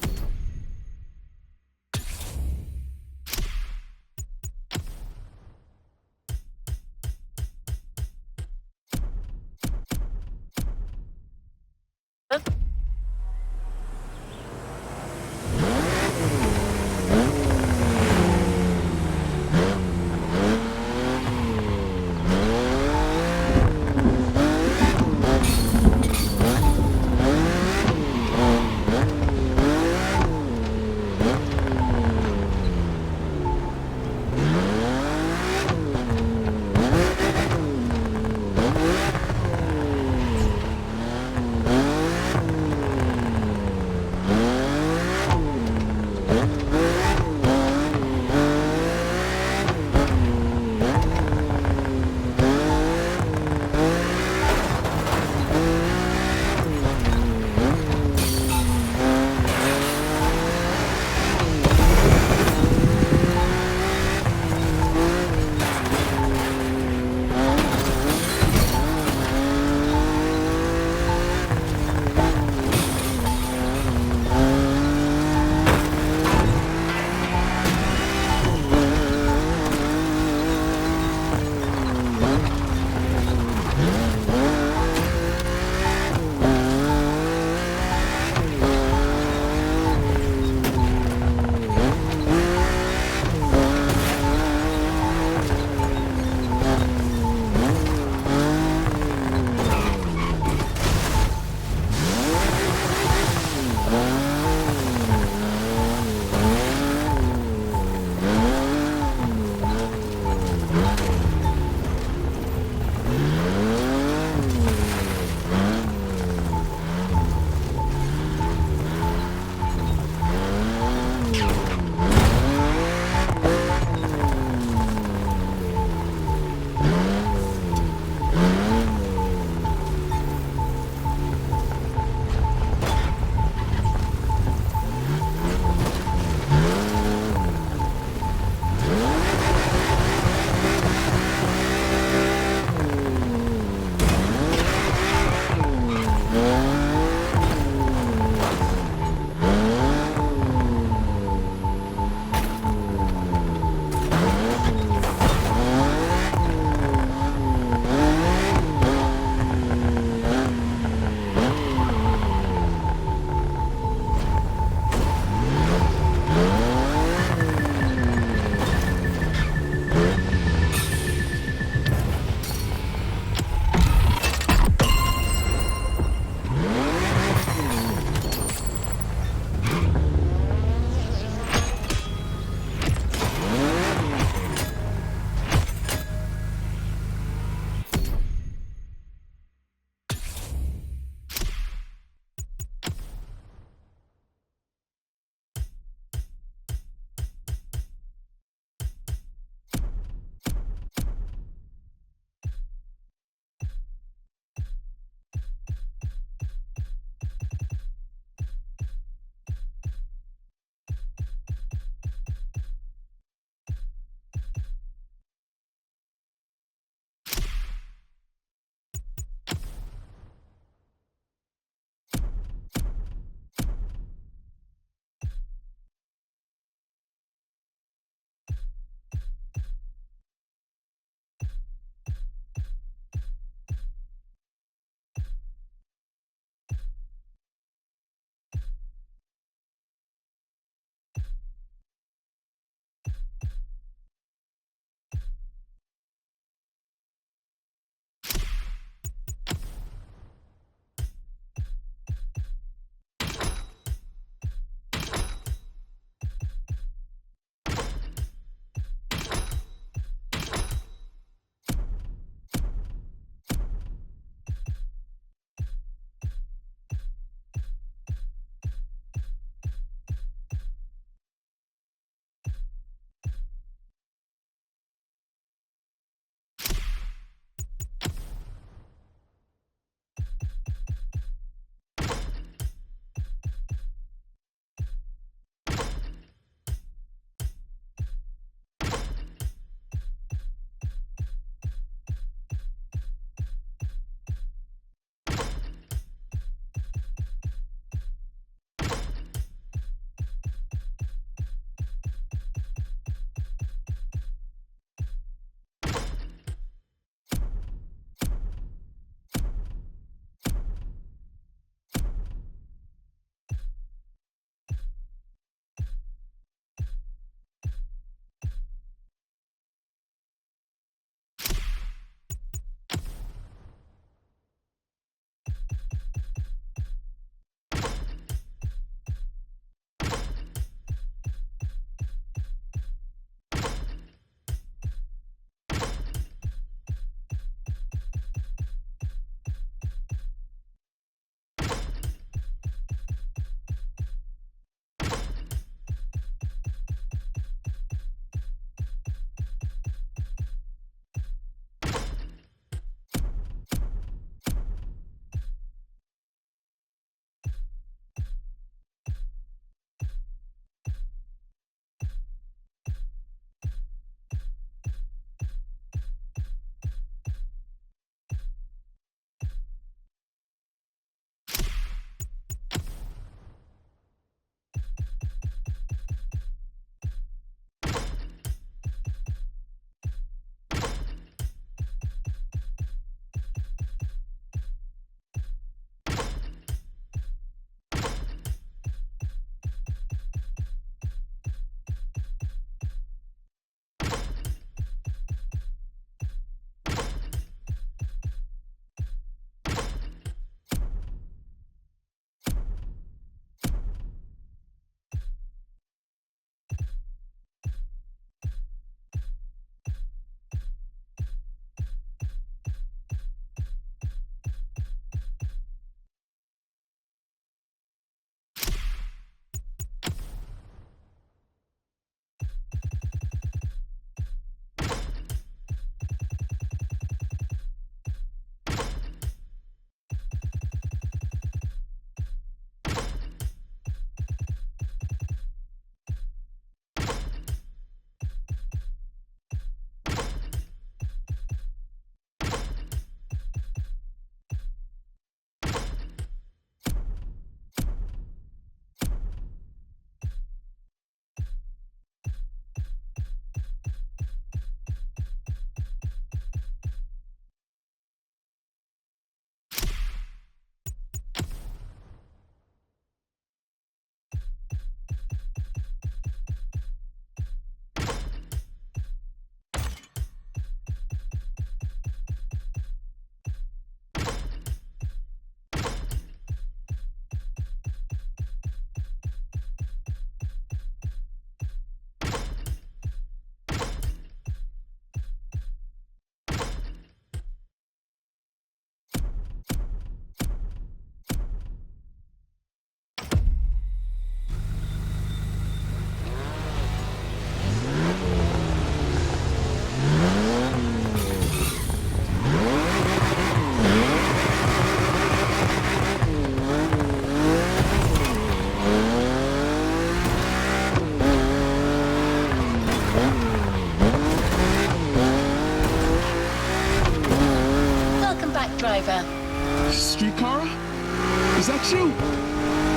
shoot.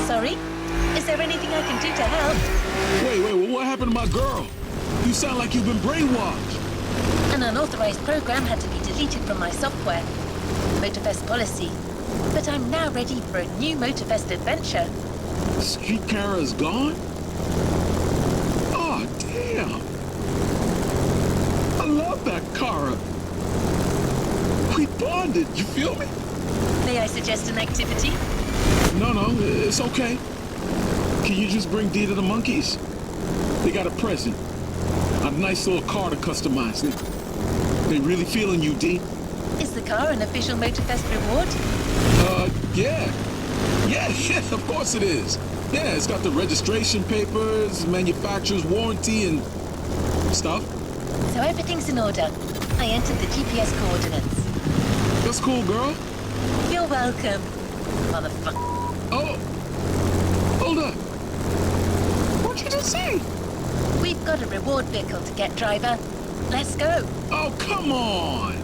Sorry? Is there anything I can do to help? Wait, what happened to my girl? You sound like you've been brainwashed. An unauthorized program had to be deleted from my software. Motorfest policy. But I'm now ready for a new Motorfest adventure. Street Kara is gone? Oh, damn. I love that Kara. We bonded, you feel me? May I suggest an activity? No, it's okay. Can you just bring Dee to the monkeys? They got a present. A nice little car to customize. They really feeling you, Dee. Is the car an official Motorfest reward? Yeah, of course it is. Yeah, it's got the registration papers, manufacturer's warranty, and stuff. So everything's in order. I entered the GPS coordinates. That's cool, girl. You're welcome, motherfucker. Oh, hold up. What'd you just say? We've got a reward vehicle to get, driver. Let's go. Oh, come on.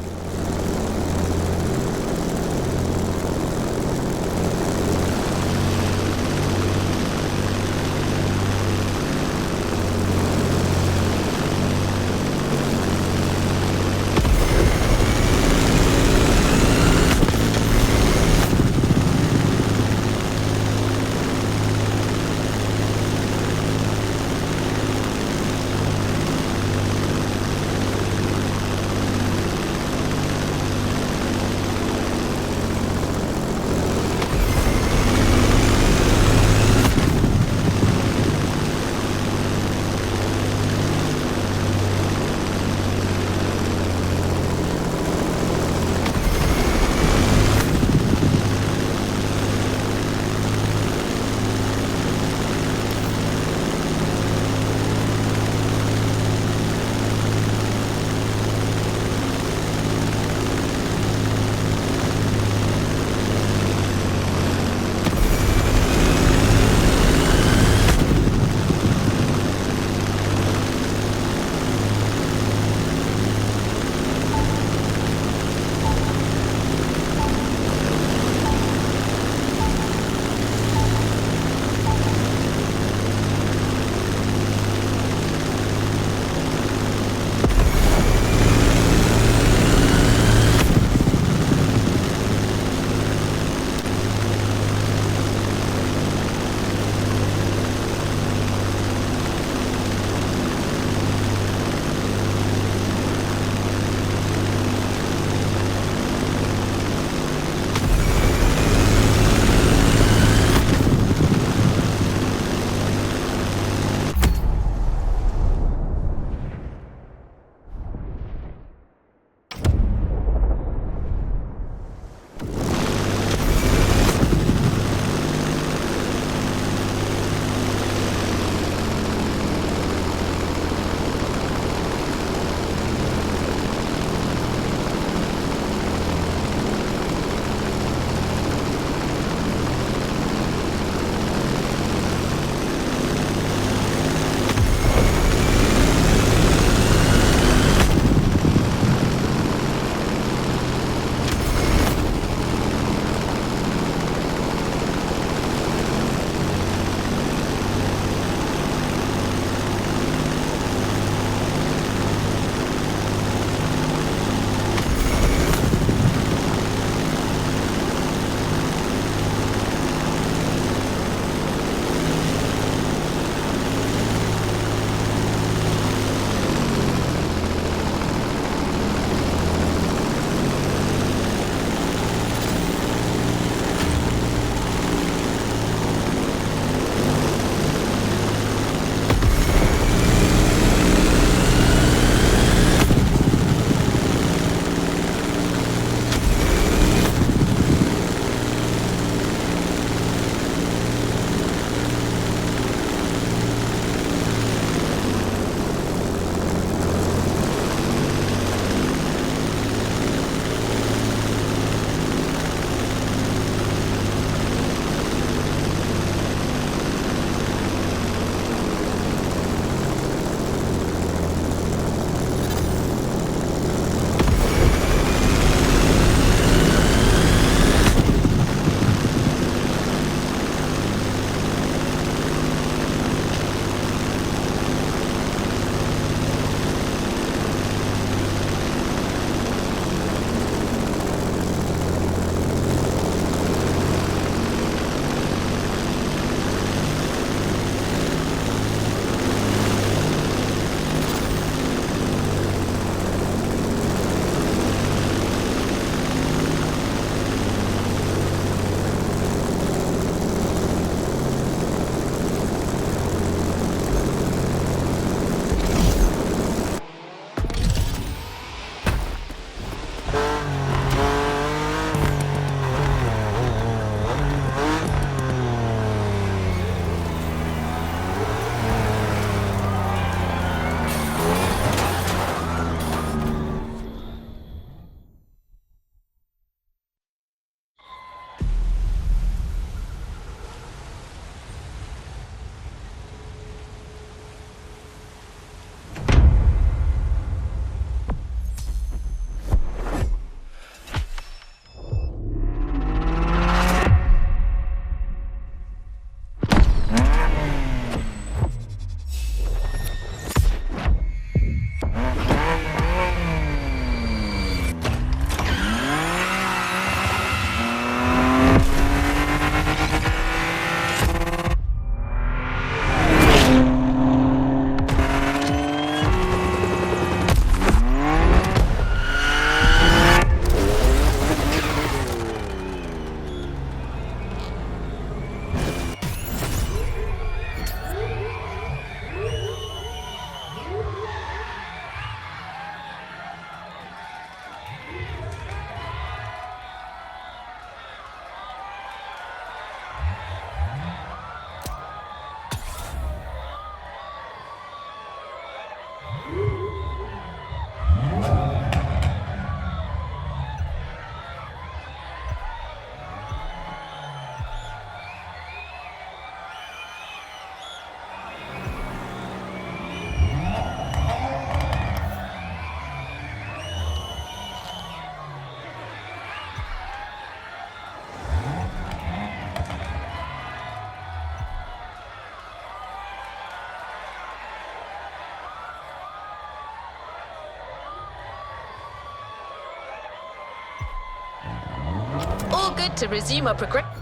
good to resume our progress.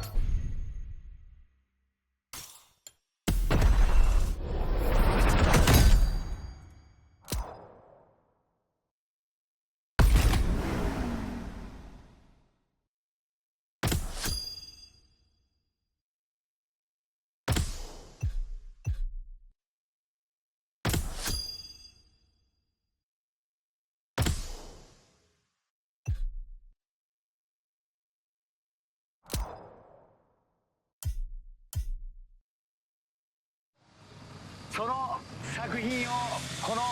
その作品をこの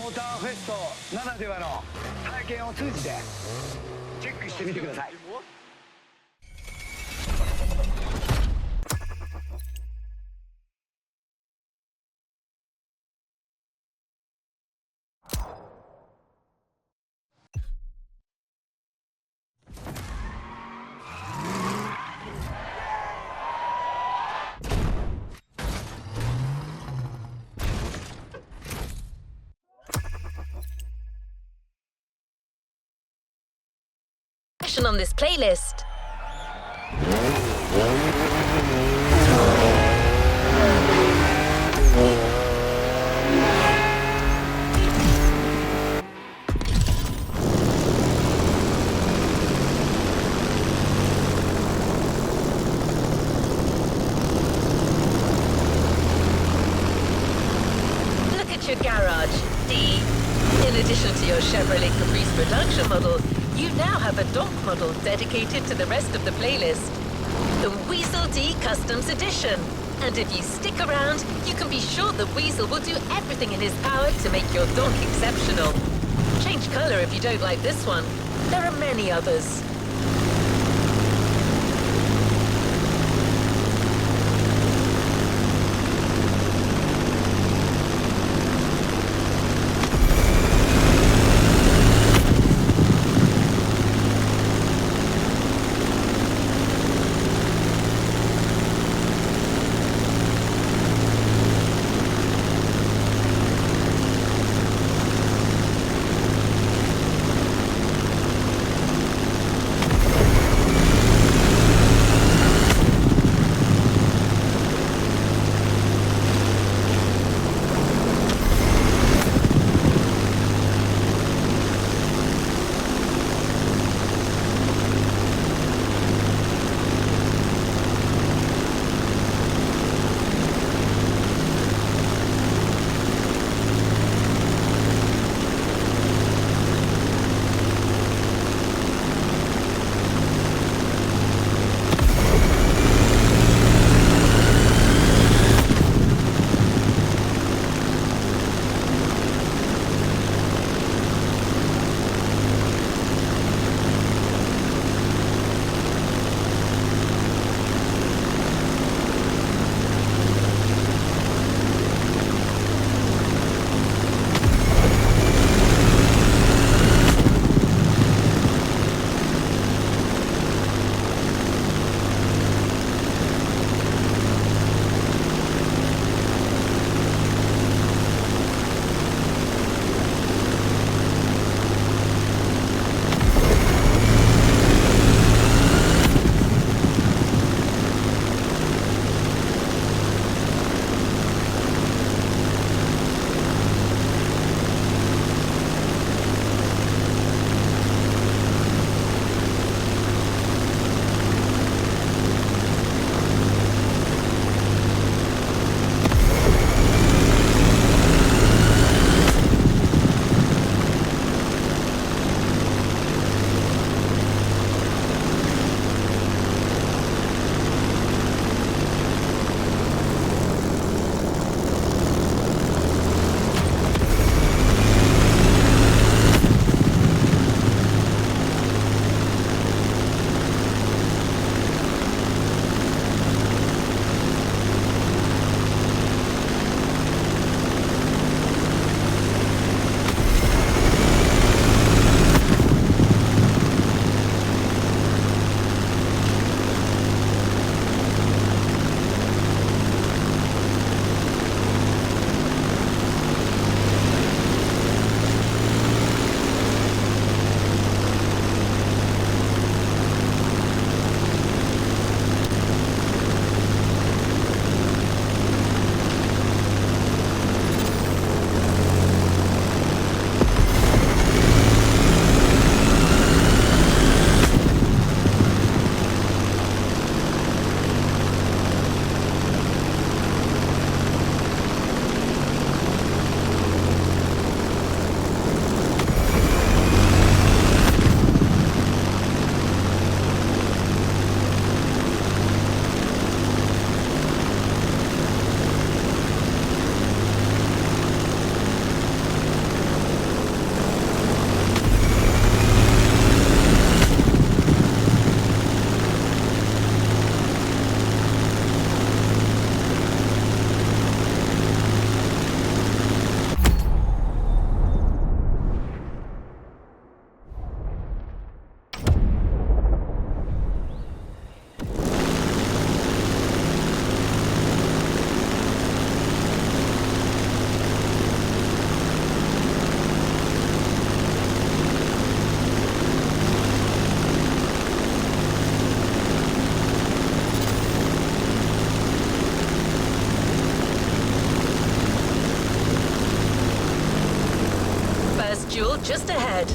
モーターフェストならではの体験を通じてチェックしてみてください。On this playlist. Look at your garage, D. In addition to your Chevrolet Caprice production model, you now have a donk model dedicated to the rest of the playlist. The Weasel D Customs Edition. And if you stick around, you can be sure the Weasel will do everything in his power to make your donk exceptional. Change color if you don't like this one. There are many others. Jewel just ahead.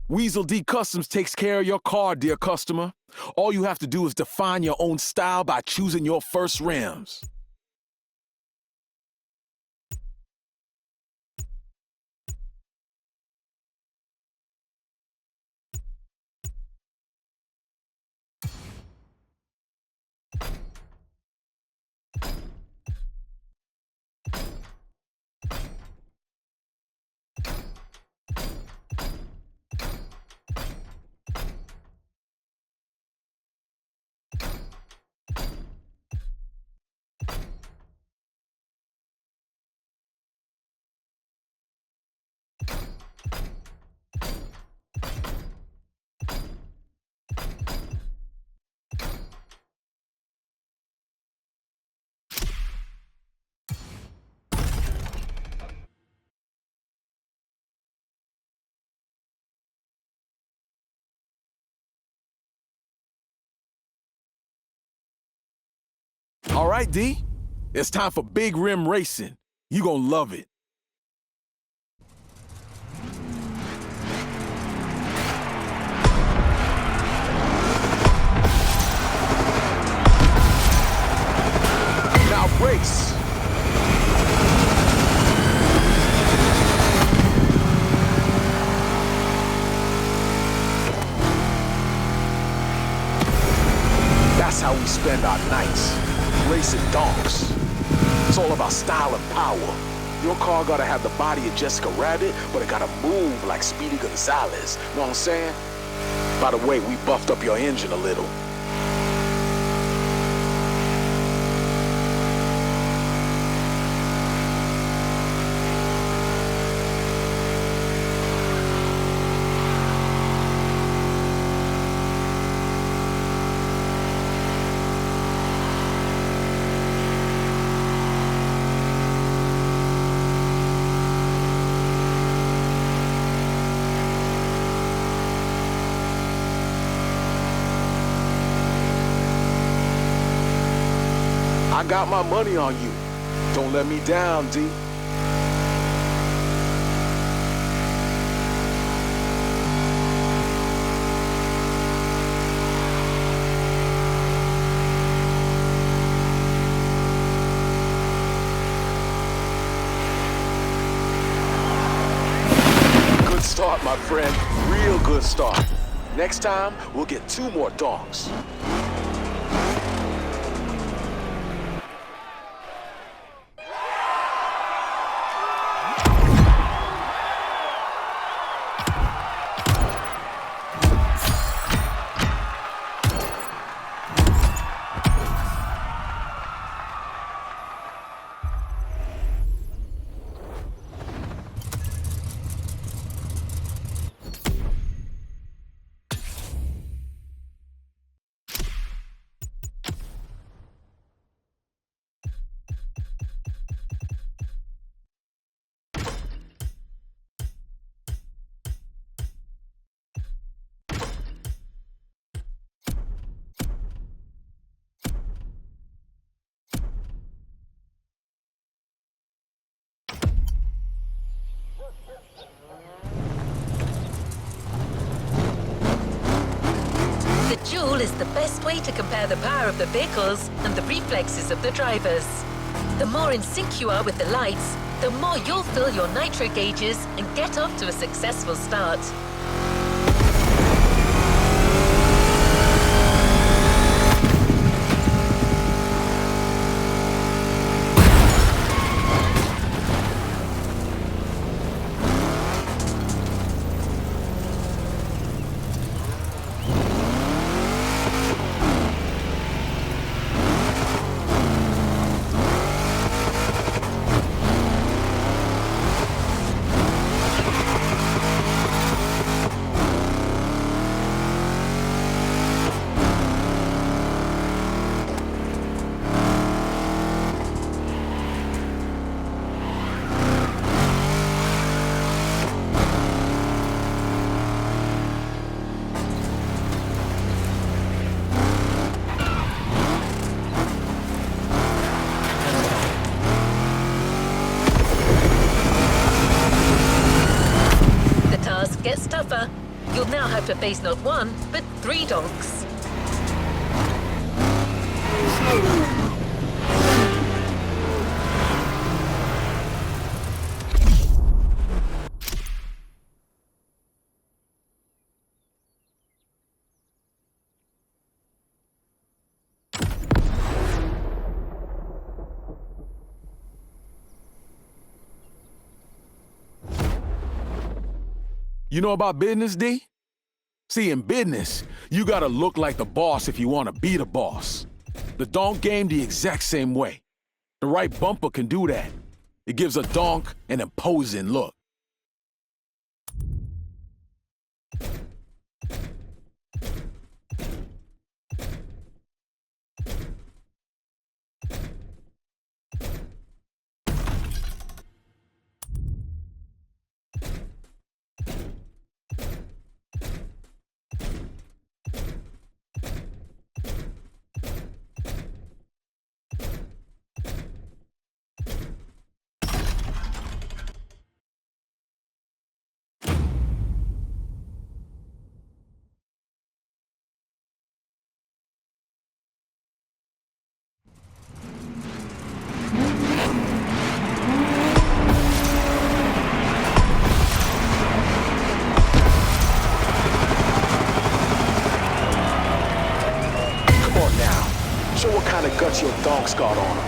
Weasel D Customs takes care of your car, dear customer. All you have to do is define your own style by choosing your first rims. All right, D. It's time for big rim racing. You gonna love it. Now race. That's how we spend our nights. Racing donks. It's all about style and power. Your car gotta have the body of Jessica Rabbit, but it gotta move like Speedy Gonzalez. Know what I'm saying? By the way, we buffed up your engine a little. I got my money on you. Don't let me down, D. Good start, my friend. Real good start. Next time, we'll get 2 more donks. Duel is the best way to compare the power of the vehicles and the reflexes of the drivers. The more in sync you are with the lights, the more you'll fill your nitro gauges and get off to a successful start. tougher. You'll now have to face not one, but 3 donks. You know about business, D? See, in business, you gotta look like the boss if you wanna be the boss. The donk game the exact same way. The right bumper can do that. It gives a donk an imposing look. Show what kind of guts your donk's got on him.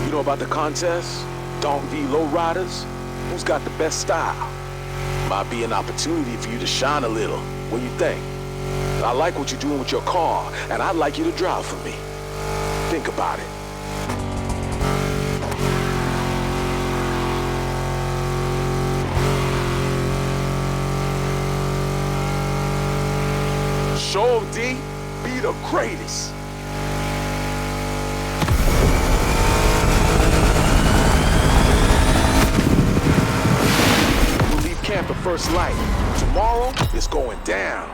You know about the contest? Donk v Lowriders? Who's got the best style? Might be an opportunity for you to shine a little. What do you think? I like what you're doing with your car, and I'd like you to drive for me. Think about it. Show 'em, D. Be the greatest. We'll leave camp at first light. Tomorrow, it's going down.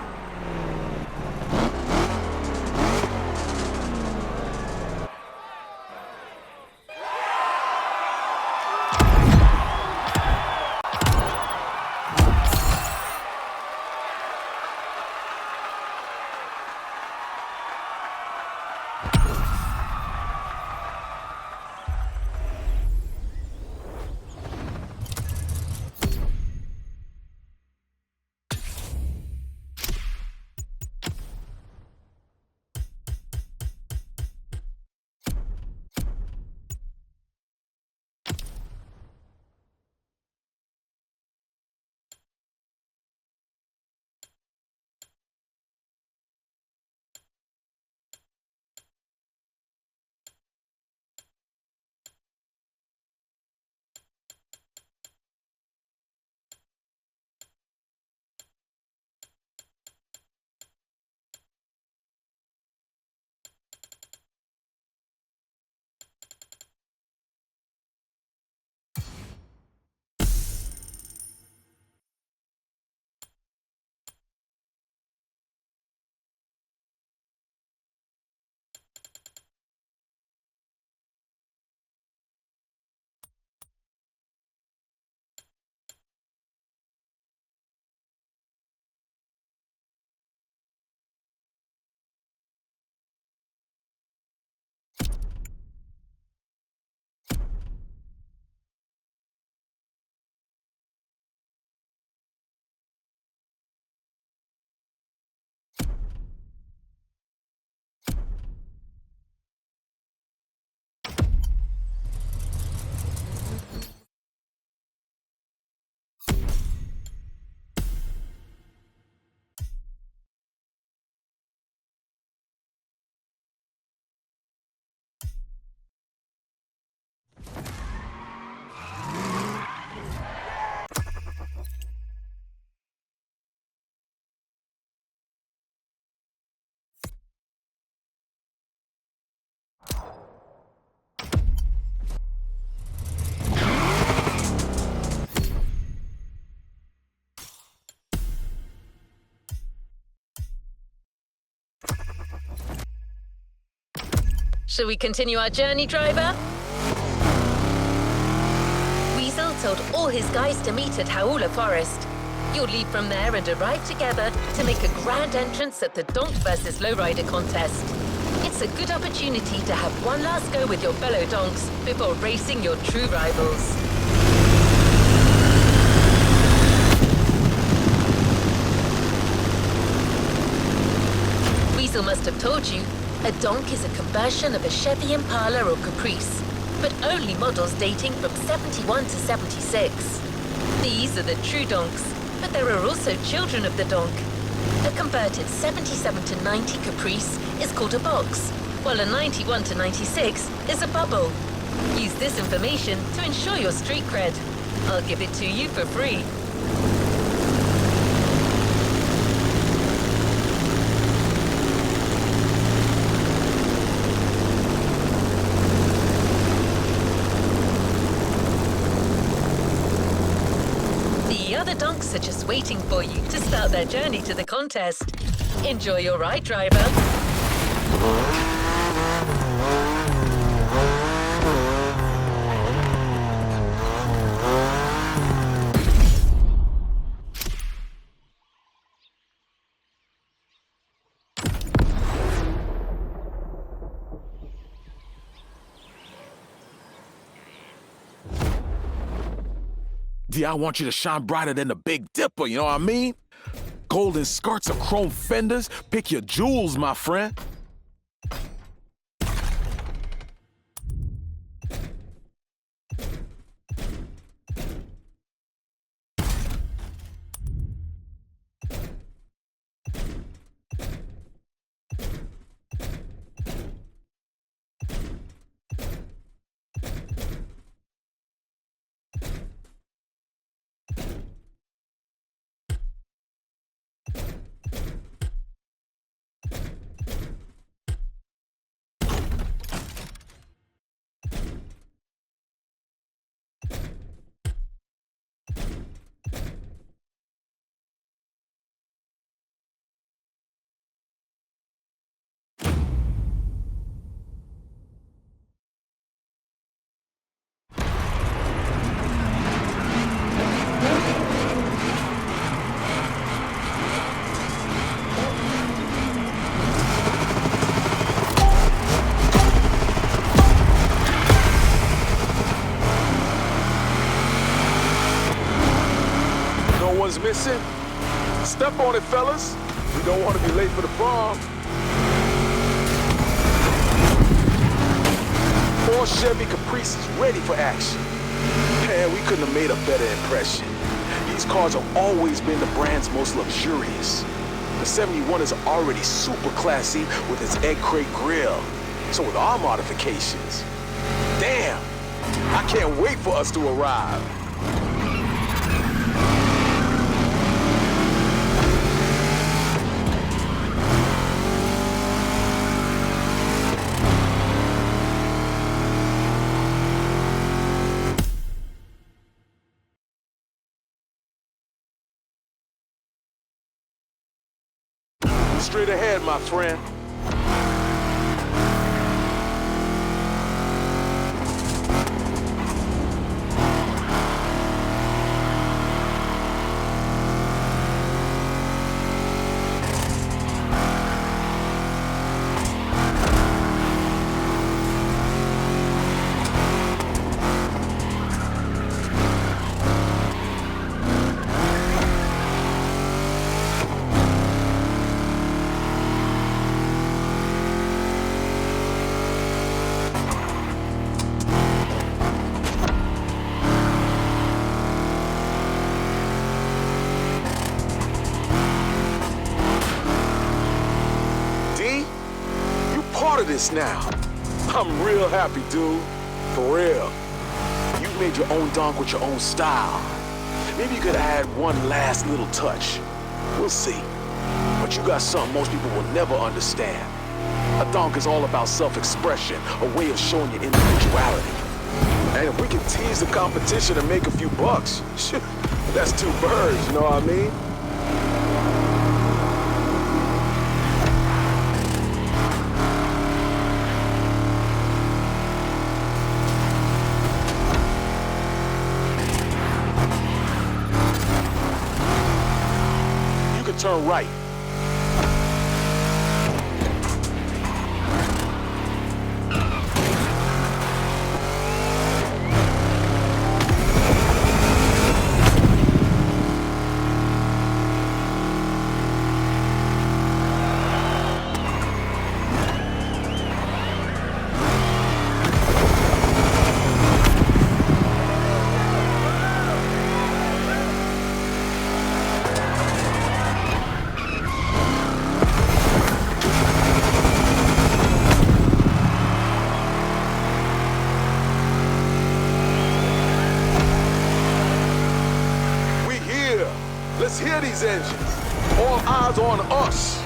Shall we continue our journey, driver? Weasel told all his guys to meet at Hauula Forest. You'll leave from there and arrive together to make a grand entrance at the Donk versus Lowrider contest. It's a good opportunity to have one last go with your fellow donks before racing your true rivals. Weasel must have told you, a donk is a conversion of a Chevy Impala or Caprice, but only models dating from 71 to 76. These are the true donks, but there are also children of the donk. A converted 77 to 90 Caprice is called a box, while a 91 to 96 is a bubble. Use this information to ensure your street cred. I'll give it to you for free. The other donks are just waiting for you to start their journey to the contest. Enjoy your ride, driver. D, I want you to shine brighter than the Big Dipper, you know what I mean? Golden skirts or chrome fenders, pick your jewels, my friend. Missing. Step on it, fellas. We don't want to be late for the prom. 4 Chevy Caprices ready for action. Man, we couldn't have made a better impression. These cars have always been the brand's most luxurious. The 71 is already super classy with its egg crate grille. So with our modifications, damn, I can't wait for us to arrive. Straight ahead, my friend. Of this now. I'm real happy, dude. For real. You made your own donk with your own style. Maybe you could add one last little touch. We'll see. But you got something most people will never understand. A donk is all about self-expression, a way of showing your individuality. And if we can tease the competition and make a few bucks, that's 2 birds, you know what I mean? final right. Let's hear these engines. All eyes on us.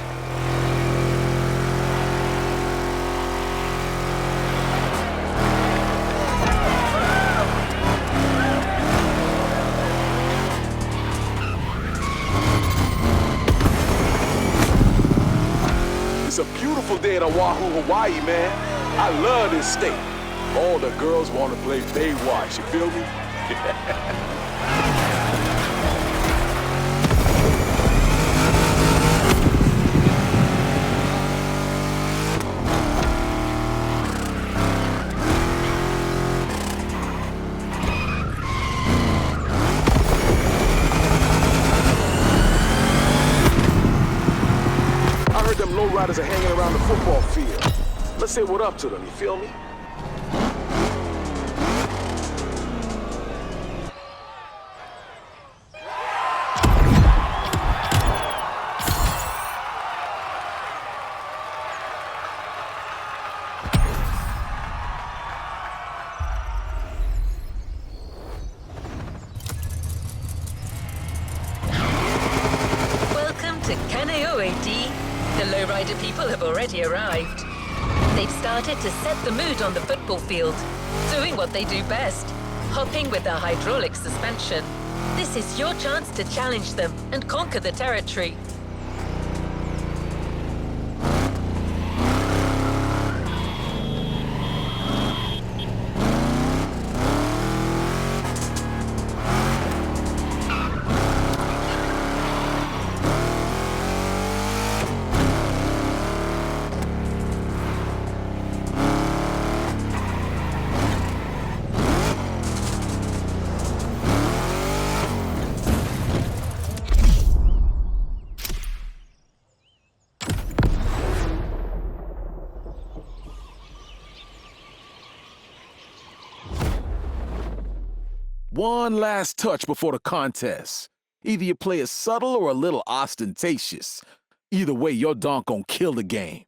It's a beautiful day in Oahu, Hawaii, man. I love this state. All the girls want to play Baywatch, you feel me? Them lowriders are hanging around the football field. Let's say what up to them, you feel me? Welcome to Kaneohe-D. The lowrider people have already arrived. They've started to set the mood on the football field, doing what they do best, hopping with their hydraulic suspension. This is your chance to challenge them and conquer the territory. One last touch before the contest. Either you play it subtle or a little ostentatious. Either way, your donk gon' kill the game.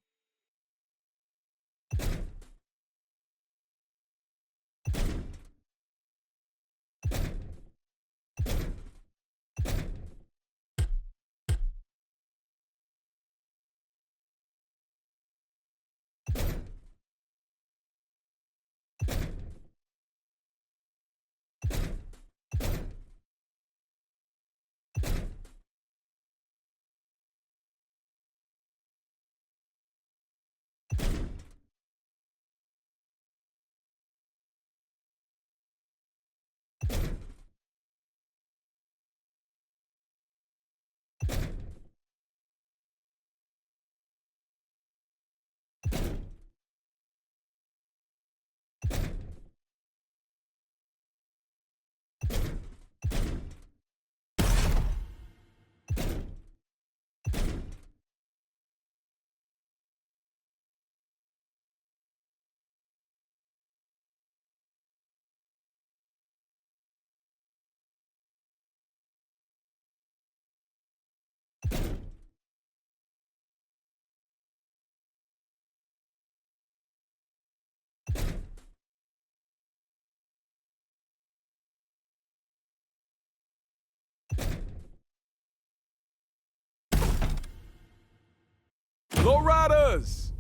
Lowriders!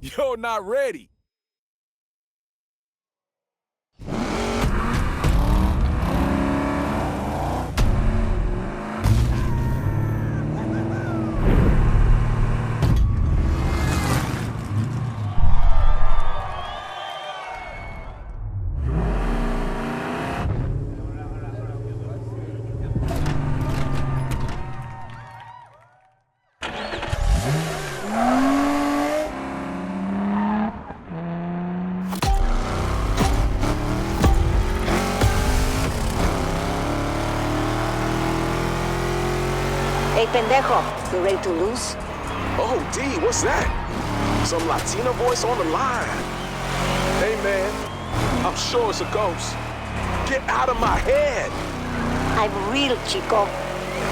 You're not ready. pendejo. You ready to lose? Oh, D, what's that? Some Latina voice on the line. Hey, man, I'm sure it's a ghost. Get out of my head. I'm real, chico.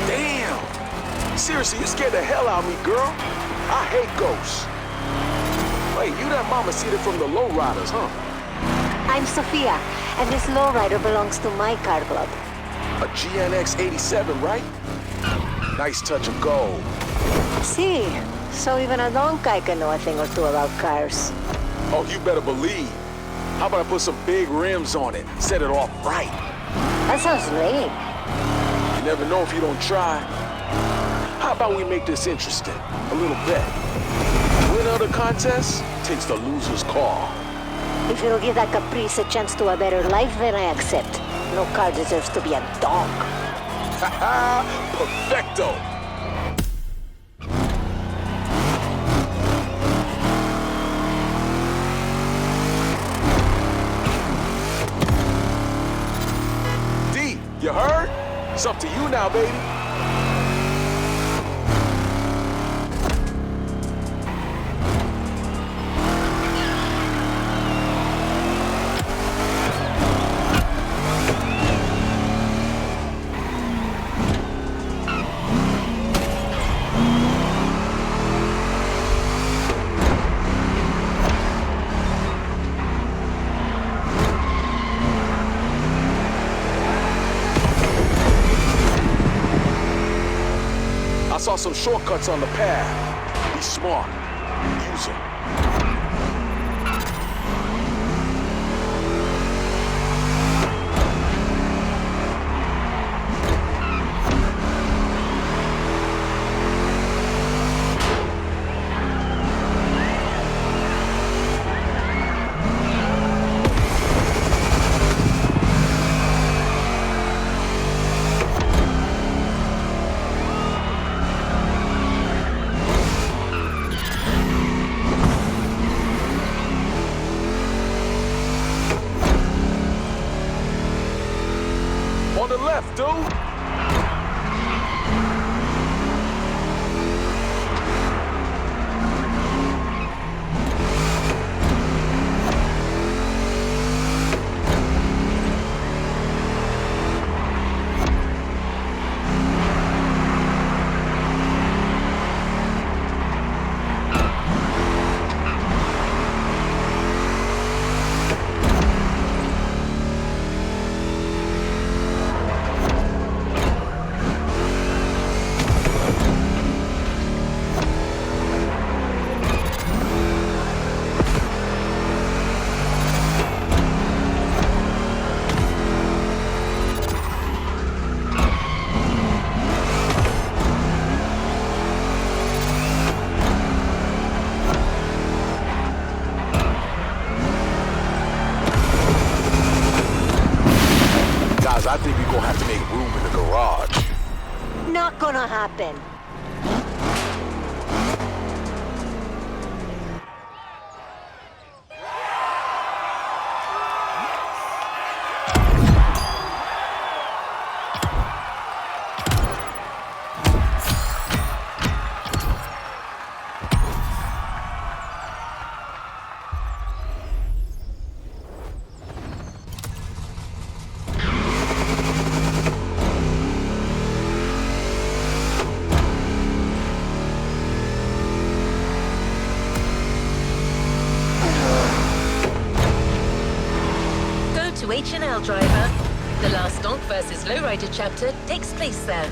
Damn. Seriously, you scared the hell out of me, girl. I hate ghosts. Wait, you that mamacita from the lowriders, huh? I'm Sophia, and this lowrider belongs to my car club. A GNX 87, right? Nice touch of gold. See, so even a long guy can know a thing or two about cars. Oh, you better believe. How about I put some big rims on it, set it off right? That sounds lame. You never know if you don't try. How about we make this interesting? A little bet. Winner of the contest takes the loser's car. If it'll give that Caprice a chance to a better life, then I accept. No car deserves to be a dog. Haha, perfecto. D, you heard? It's up to you now, baby. I saw some shortcuts on the path. Be smart. Use them. On the left, dude. I think we're gonna have to make room in the garage. Not gonna happen. To H&L driver. The last Donk vs. Lowrider chapter takes place there.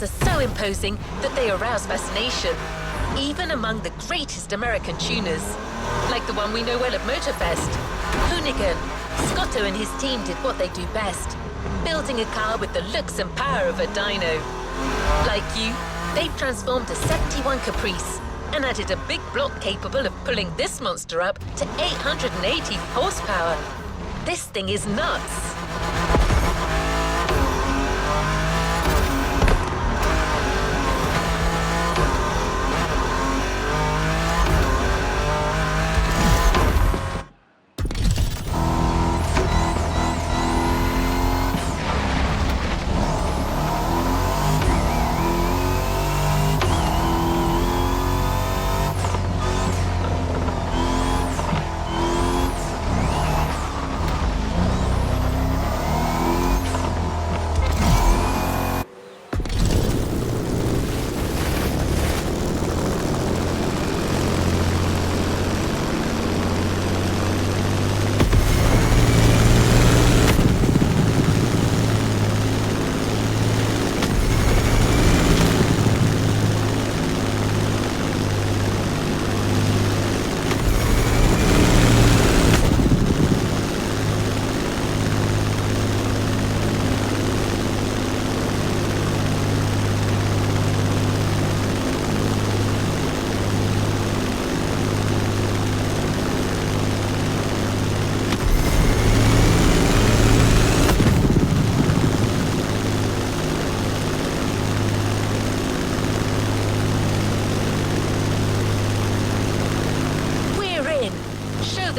cars are so imposing that they arouse fascination, even among the greatest American tuners, like the one we know well at Motorfest, Hoonigan. Scotto and his team did what they do best, building a car with the looks and power of a dyno. Like you, they've transformed a 71 Caprice and added a big block capable of pulling this monster up to 880 horsepower. This thing is nuts.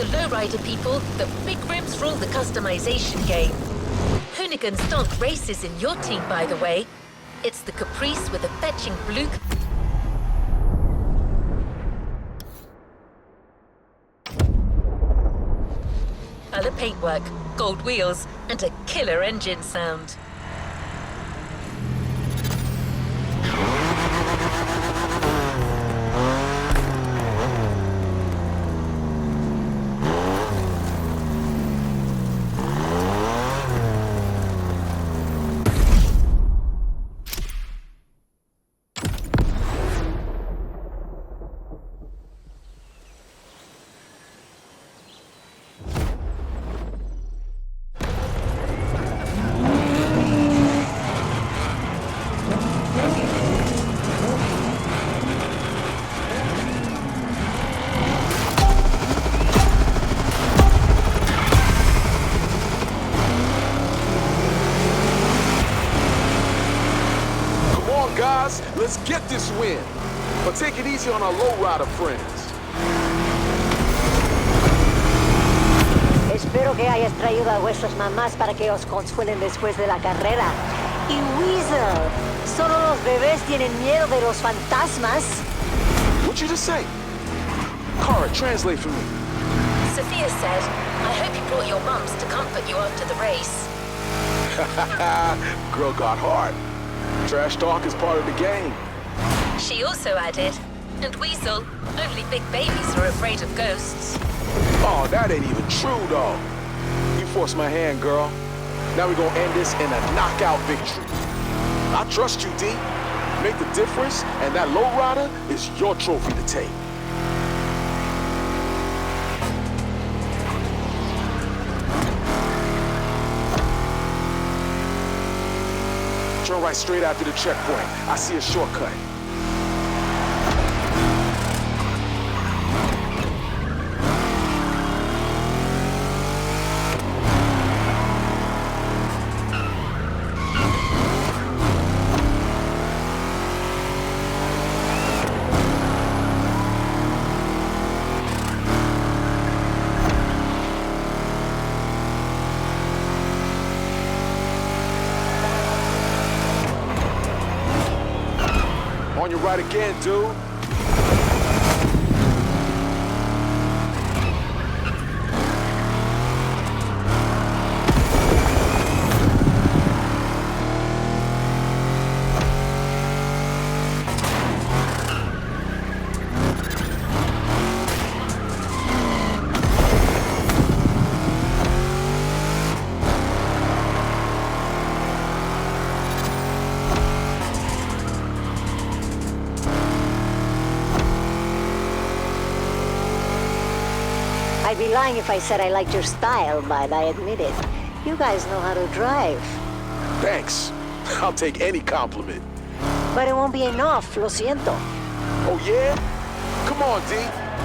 Lowrider people, the big rims rule the customization game. Hoonigan's donk races in your team, by the way. It's the Caprice with a fetching blue... color paintwork, gold wheels, and a killer engine sound. Guys, let's get this win. But take it easy on our lowrider friends. Espero que hayas traído a vuestras mamás para que os consuelen después de la carrera. Y Weasel, ¿solo los bebés tienen miedo de los fantasmas? What'd you just say? Cara, translate for me. Sophia said, I hope you brought your mums to comfort you after the race. Girl got hard. Trash talk is part of the game. She also added, and Weasel, only big babies are afraid of ghosts. Oh, that ain't even true, though. You forced my hand, girl. Now we're gonna end this in a knockout victory. I trust you, D. Make the difference, and that lowrider is your trophy to take. Turn right straight after the checkpoint. I see a shortcut. On your right again, dude. be lying if I said I liked your style, but I admit it. You guys know how to drive. Thanks. I'll take any compliment. But it won't be enough, lo siento. Oh, yeah? Come on, D.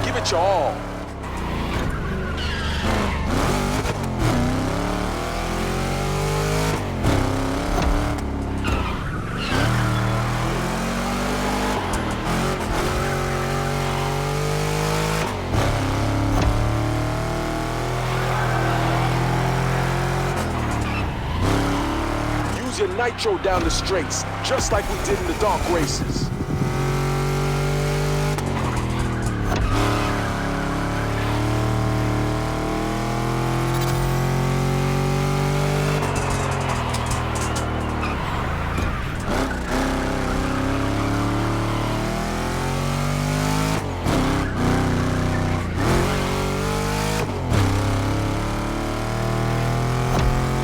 Give it your all. Use your nitro down the straights, just like we did in the dark races.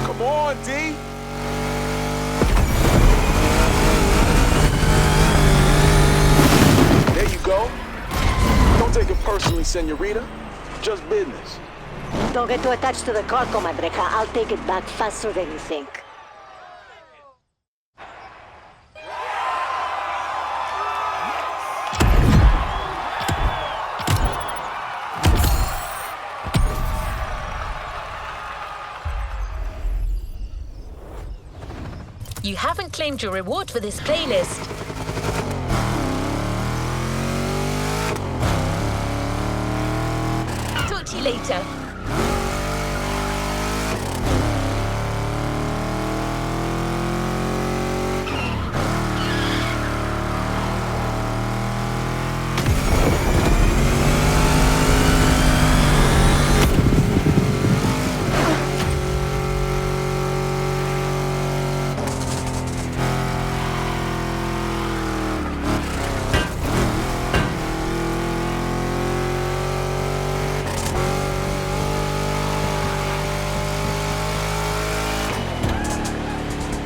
Come on, D. There you go. Don't take it personally, senorita. Just business. Don't get too attached to the car, comadreja. I'll take it back faster than you think. You haven't claimed your reward for this playlist. Talk to you later.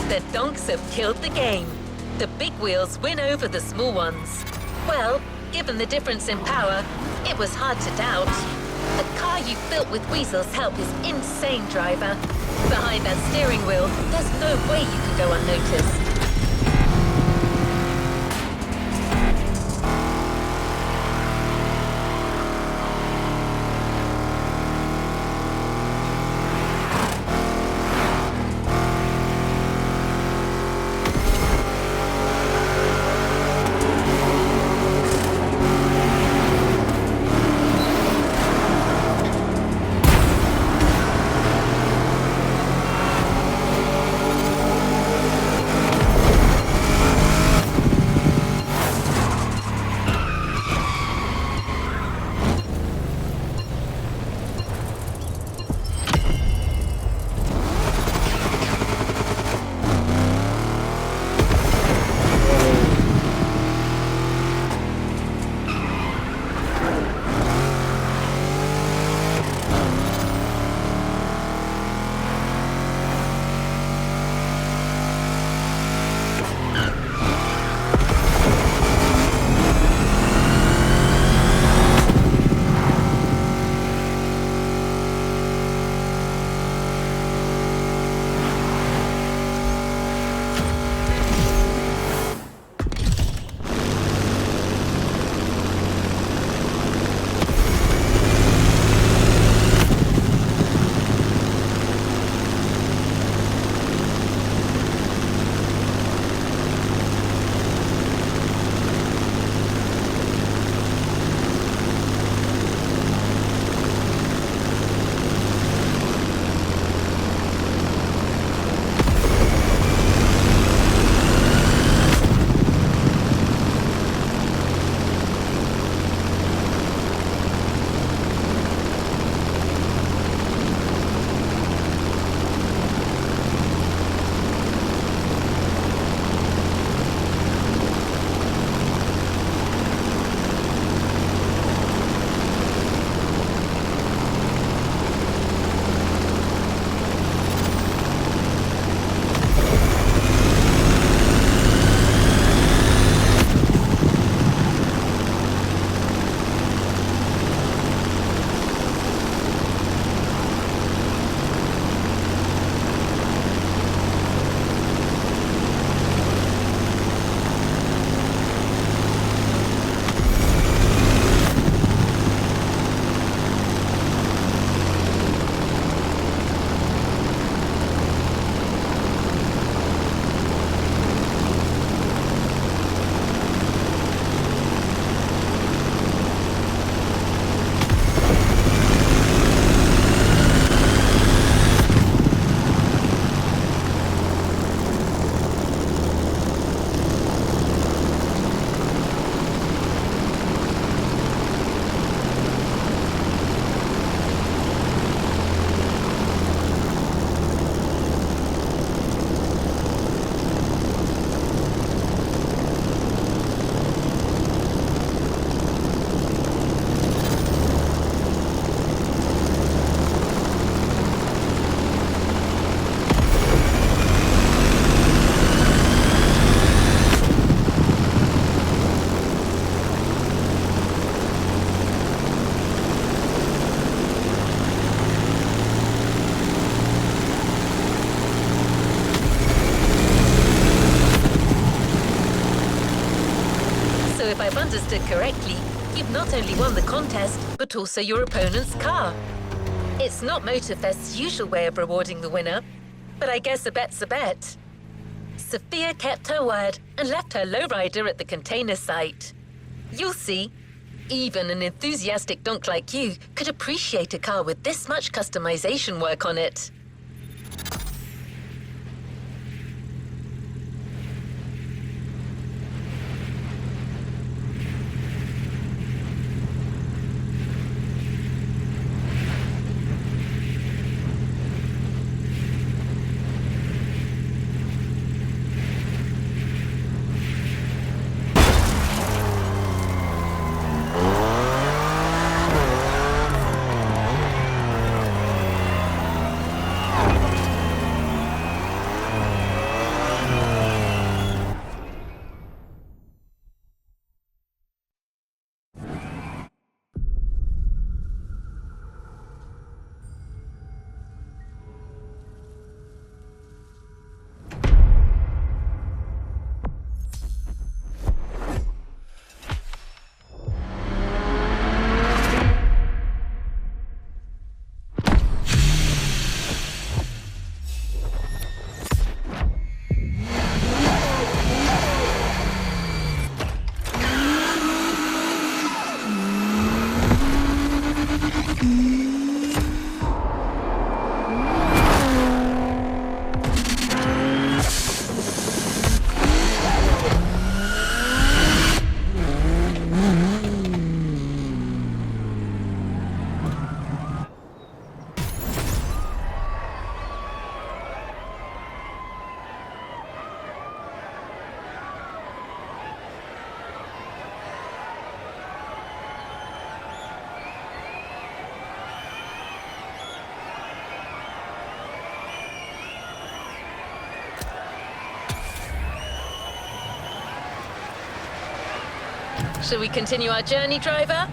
The donks have killed the game. The big wheels win over the small ones. Well, given the difference in power, it was hard to doubt. The car you built with Weasel's help is insane, driver. Behind that steering wheel, there's no way you can go unnoticed. understood correctly, you've not only won the contest, but also your opponent's car. It's not Motorfest's usual way of rewarding the winner, but I guess a bet's a bet. Sophia kept her word and left her lowrider at the container site. You'll see, even an enthusiastic donk like you could appreciate a car with this much customization work on it. Shall we continue our journey, driver?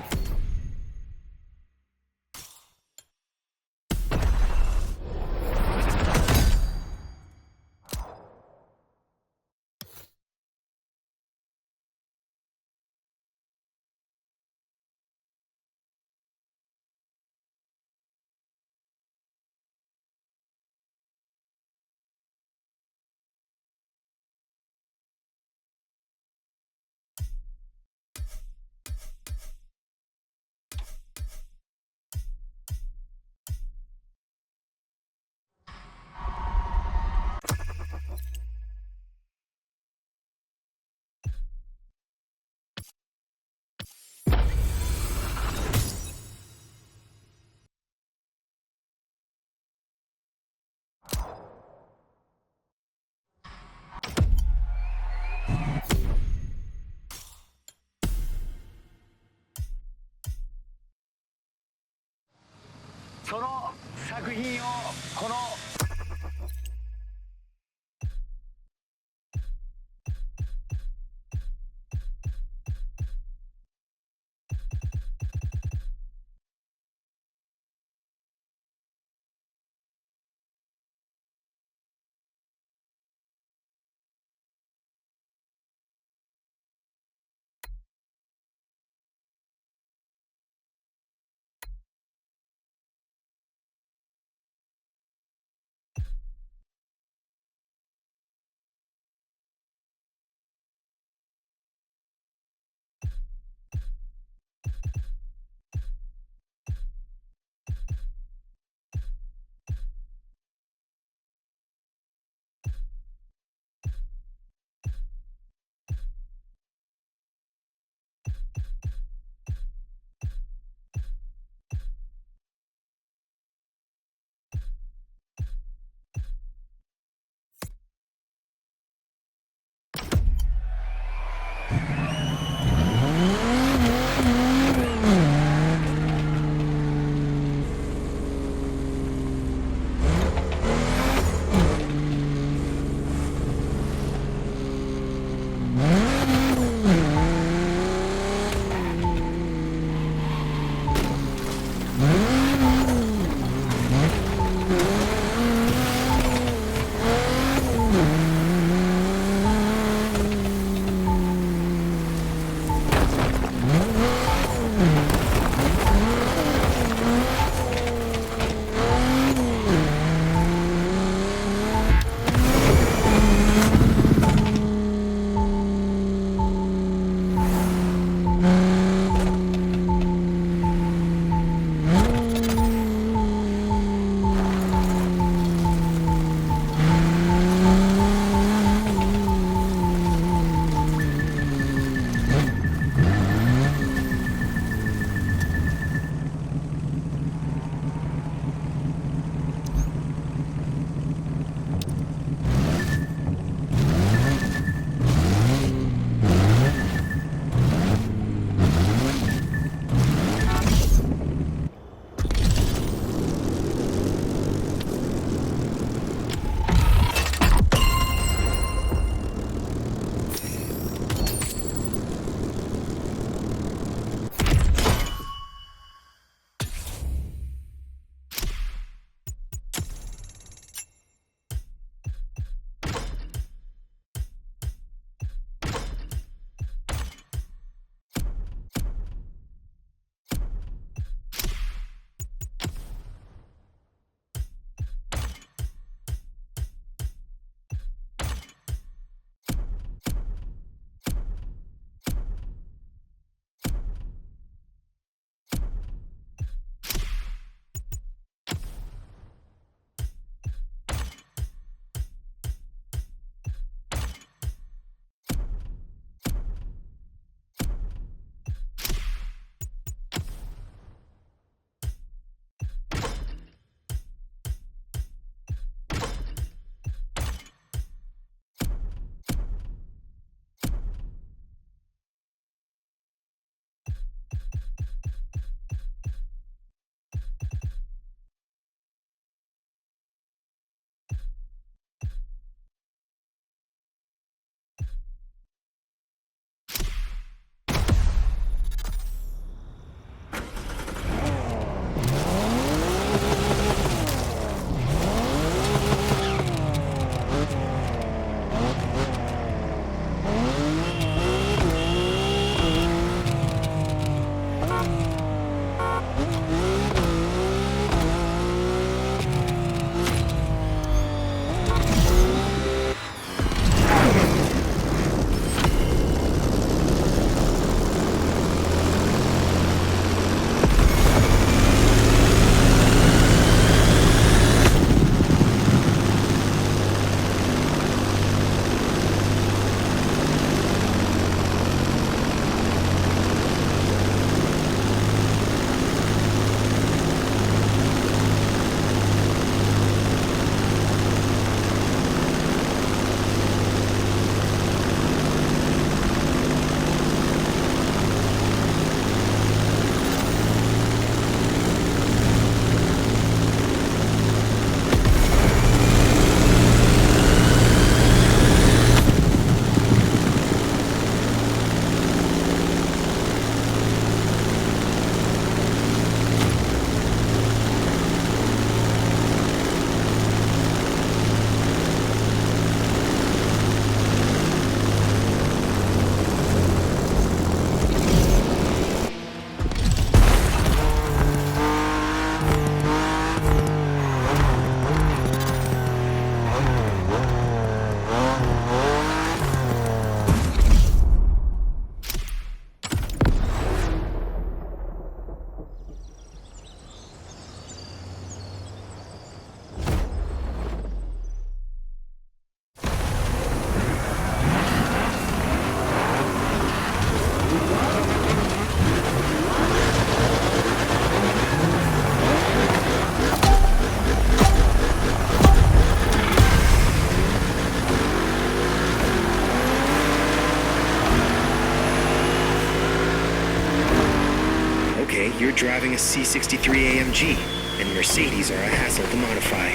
you're driving a C63 AMG, and Mercedes are a hassle to modify.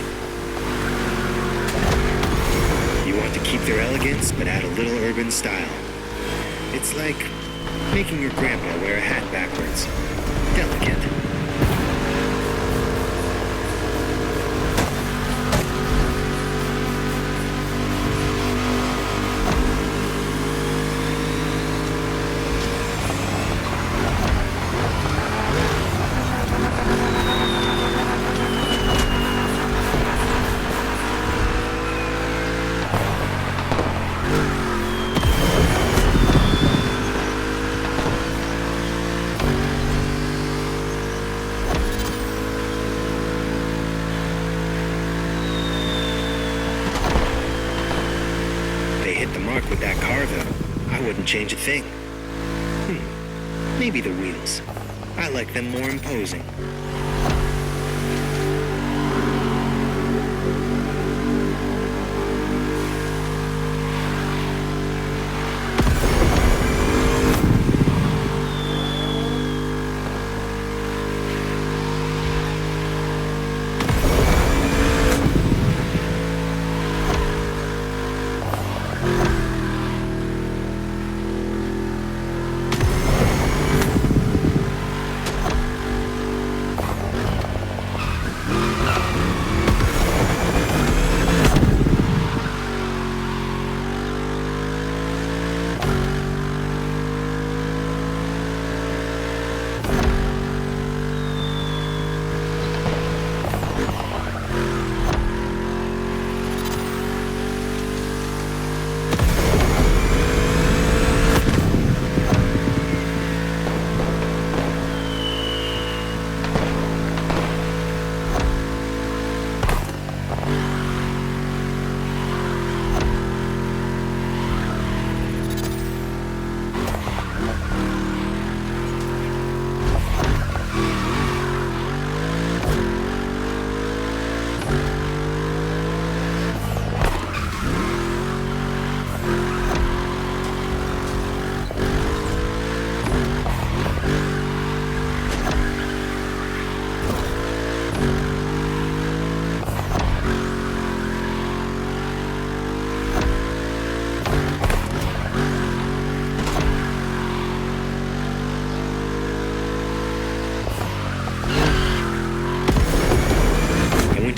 You want to keep their elegance, but add a little urban style. It's like making your grandpa wear a hat backwards. Delicate. With that car, though, I wouldn't change a thing. Maybe the wheels. I like them more imposing.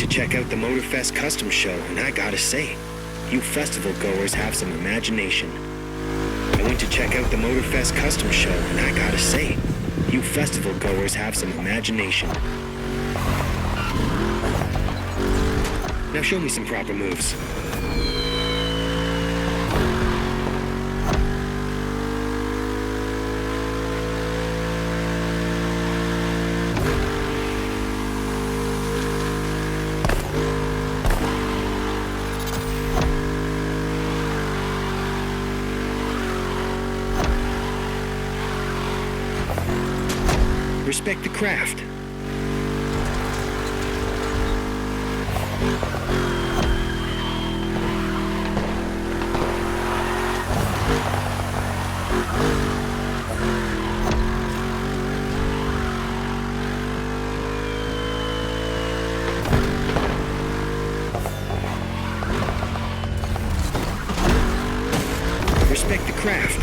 Check out the Motorfest Custom Show, and I gotta say, you festival goers have some imagination. I went to check out the Motorfest Custom Show, and I gotta say, you festival goers have some imagination. Now show me some proper moves. Respect the craft. Respect the craft.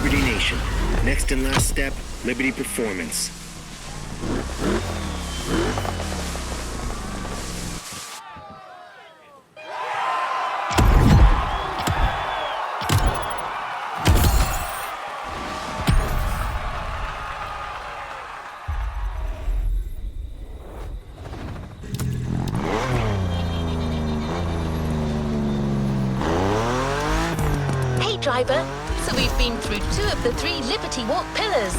Liberty Nation. Next and last step, Liberty Performance. Driver, so we've been through 2 of the 3 Liberty Walk pillars.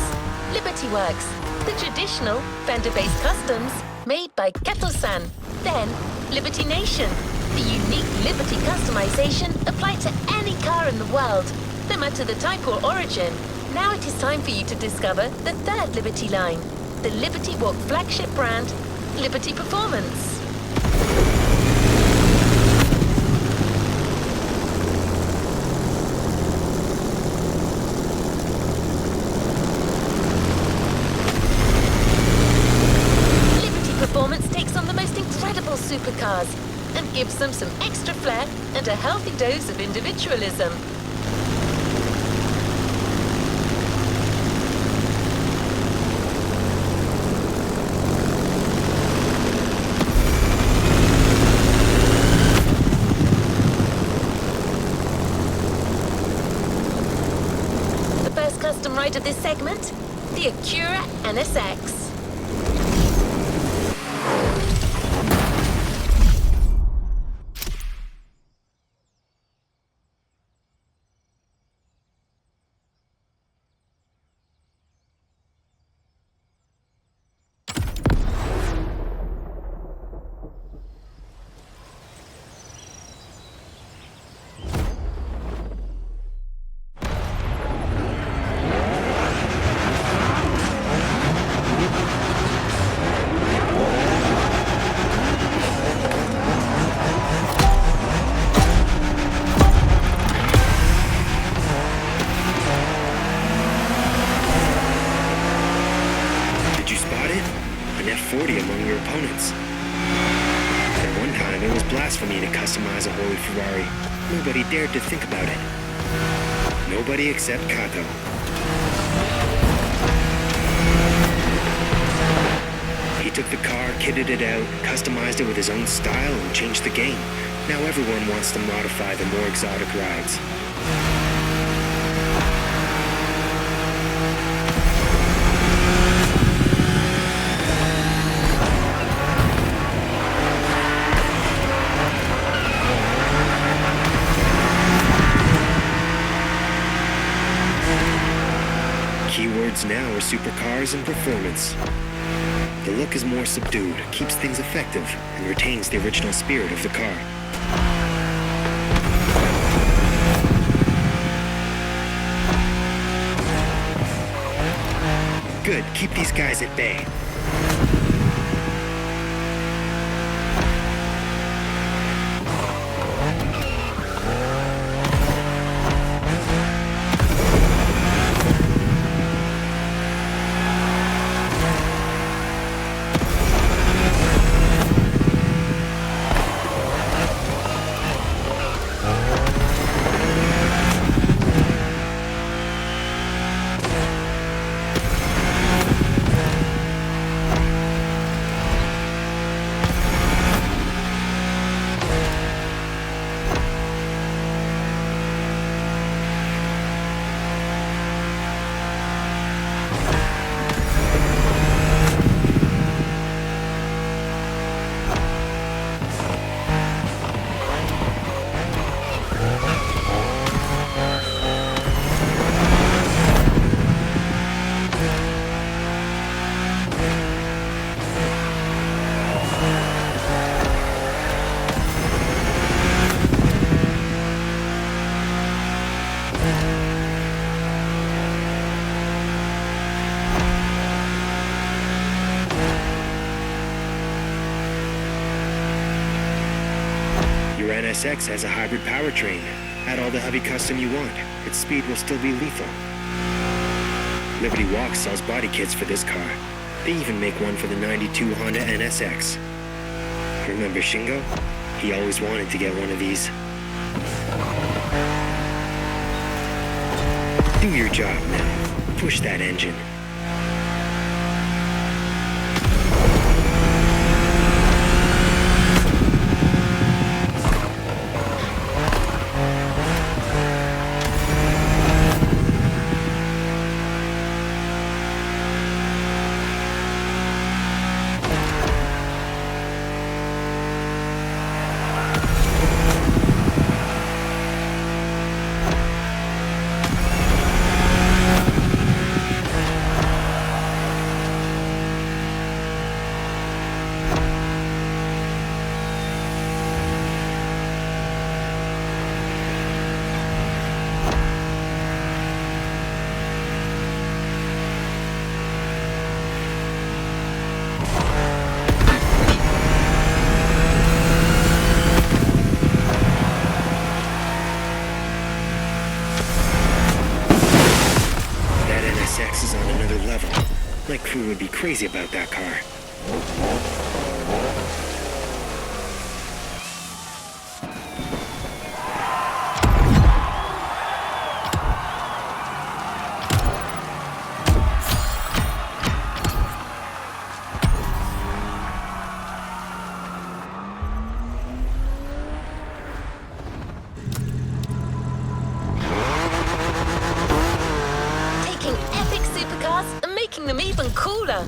Liberty Works, the traditional fender-based customs made by Kettle-san. Then, Liberty Nation, the unique Liberty customization applied to any car in the world, no matter the type or origin. Now it is time for you to discover the 3rd Liberty line, the Liberty Walk flagship brand, Liberty Performance. Performance takes on the most incredible supercars and gives them some extra flair and a healthy dose of individualism. The first custom ride of this segment, the Acura NSX. Among your opponents. At one time, it was blasphemy to customize a holy Ferrari. Nobody dared to think about it. Nobody except Kato. He took the car, kitted it out, customized it with his own style, and changed the game. Now everyone wants to modify the more exotic rides. Keywords now are supercars and performance. The look is more subdued, keeps things effective, and retains the original spirit of the car. Good, keep these guys at bay. Your NSX has a hybrid powertrain. Add all the heavy custom you want. Its speed will still be lethal. Liberty Walk sells body kits for this car. They even make one for the '92 Honda NSX. Remember Shingo? He always wanted to get one of these. Do your job now. Push that engine. My crew would be crazy about that car. Taking epic supercars and making them even cooler.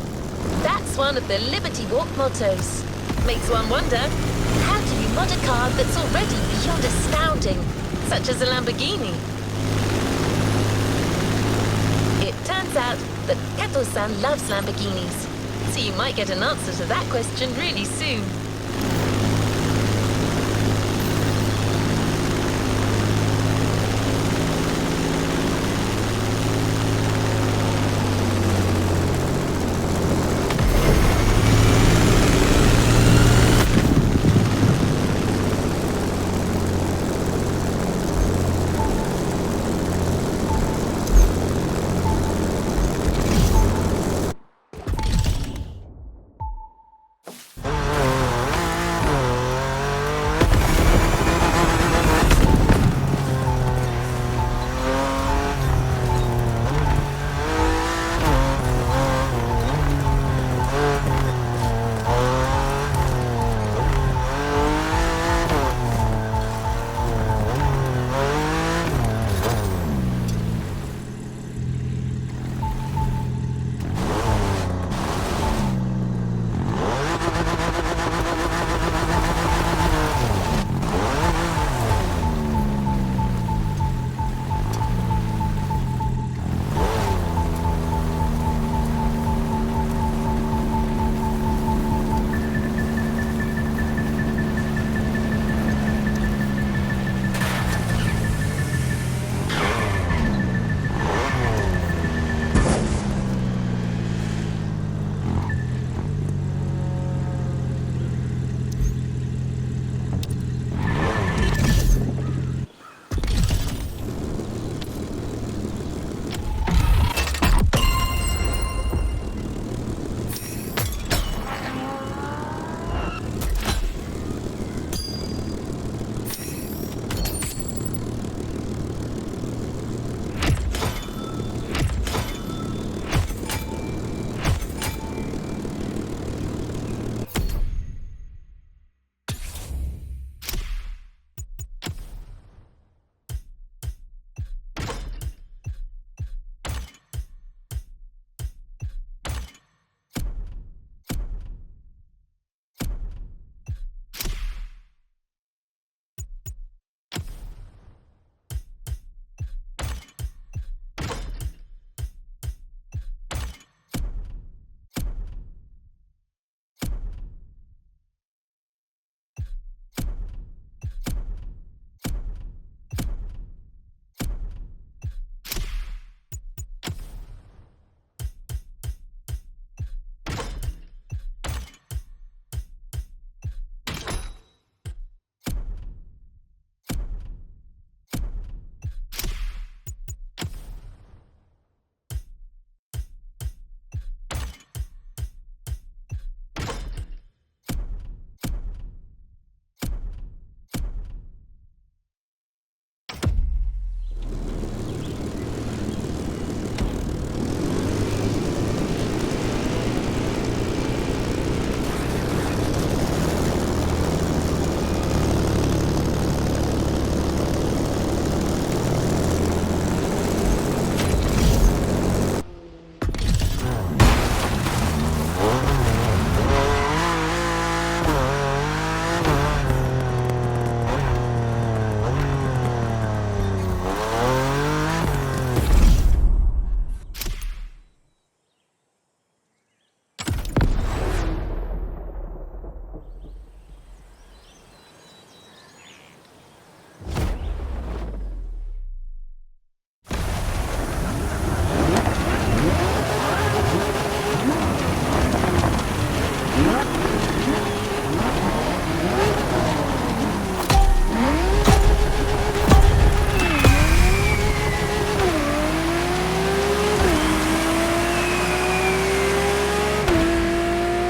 That's one of the Liberty Walk mottos. Makes one wonder, how do you mod a car that's already beyond astounding, such as a Lamborghini? It turns out that Kato-san loves Lamborghinis, so you might get an answer to that question really soon.